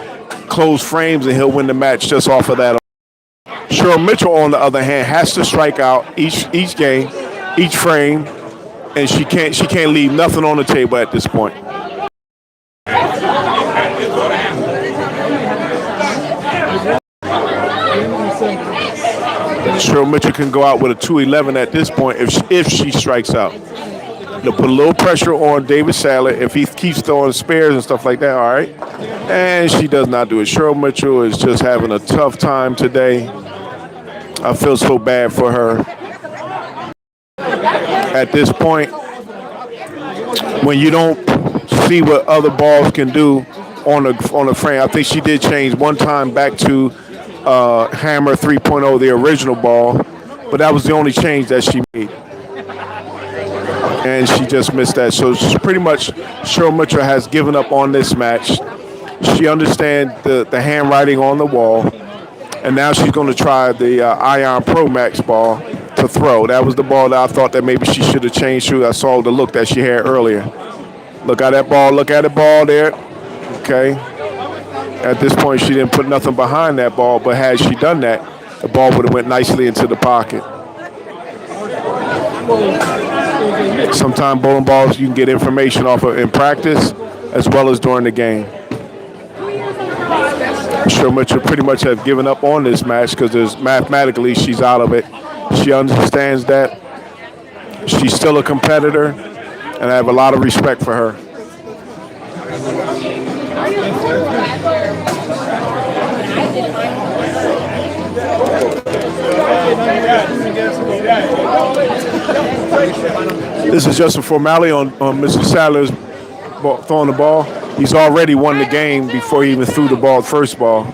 close frames and he'll win the match just off of that. Cheryl Mitchell, on the other hand, has to strike out each game, each frame, and she can't leave nothing on the table at this point. Cheryl Mitchell can go out with a 2-11 at this point if she strikes out. They'll put a little pressure on David Sadler if he keeps throwing spares and stuff like that, all right? And she does not do it. Cheryl Mitchell is just having a tough time today. I feel so bad for her. At this point, when you don't see what other balls can do on a frame, I think she did change one time back to Hammer 3.0, the original ball, but that was the only change that she made. And she just missed that. So she's pretty much, Cheryl Mitchell has given up on this match. She understands the handwriting on the wall, and now she's going to try the Ion Pro Max ball to throw. That was the ball that I thought that maybe she should have changed to. I saw the look that she had earlier. Look at that ball. Look at the ball there. Okay. At this point, she didn't put nothing behind that ball, but had she done that, the ball would have went nicely into the pocket. Sometimes bowling balls you can get information off of in practice as well as during the game. Cheryl Mitchell pretty much has given up on this match because mathematically she's out of it. She understands that. She's still a competitor, and I have a lot of respect for her. This is just a formality on Mr. Sadler's throwing the ball. He's already won the game before he even threw the ball, first ball.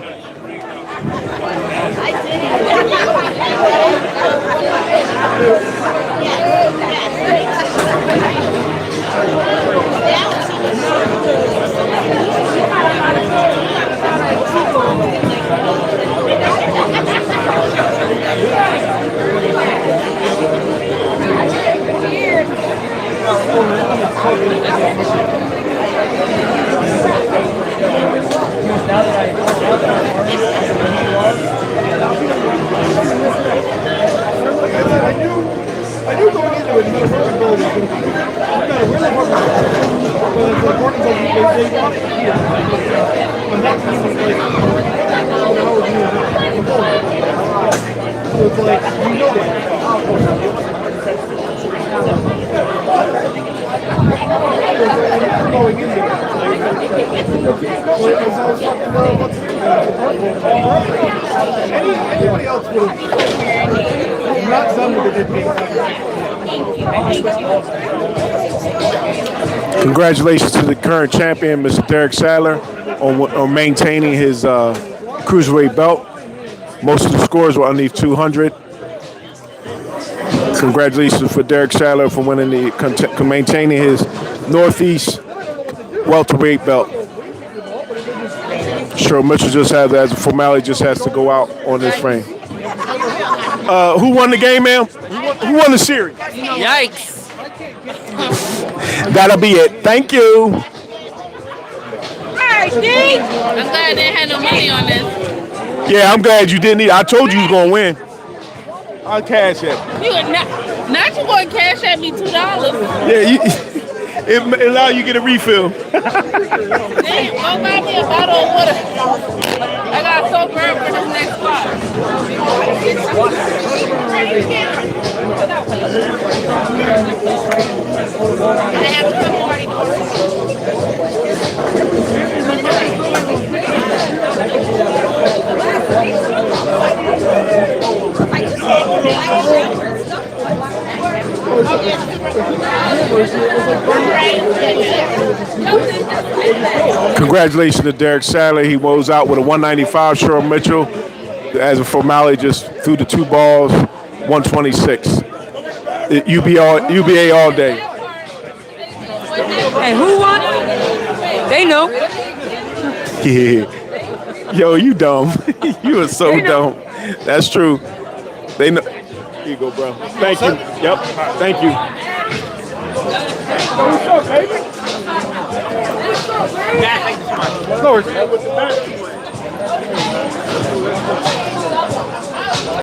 I knew going into it, you know, really hard. We've got a really hard but it's important that we Anybody else would have not done what they did me. Congratulations to the current champion, Mr. Derek Sadler, on maintaining his cruiserweight belt. Most of the scores were underneath 200. Congratulations for Derek Sadler for winning maintaining his Northeast welterweight belt. Cheryl Mitchell just has, as a formality, just has to go out on this frame. Who won the game, ma'am? Who won the series? Yikes. That'll be it. Thank you. I'm glad I didn't have no money on this. Yeah, I'm glad you didn't. I told you was gonna win. I'll cash it. You not you going to cash at me $2? Yeah, it allow you to get a refill. Damn, go buy me a bottle of water. I got so burned for this next spot. Congratulations to Derek Sadler. He goes out with a 195. Cheryl Mitchell, as a formality, just threw the 2 balls, 126. UBA all day. And who won? They know. Yeah. Yo, you dumb. You are so dumb. That's true. They know. Here you go, bro. Thank you. Yep. Thank you. What's up, baby?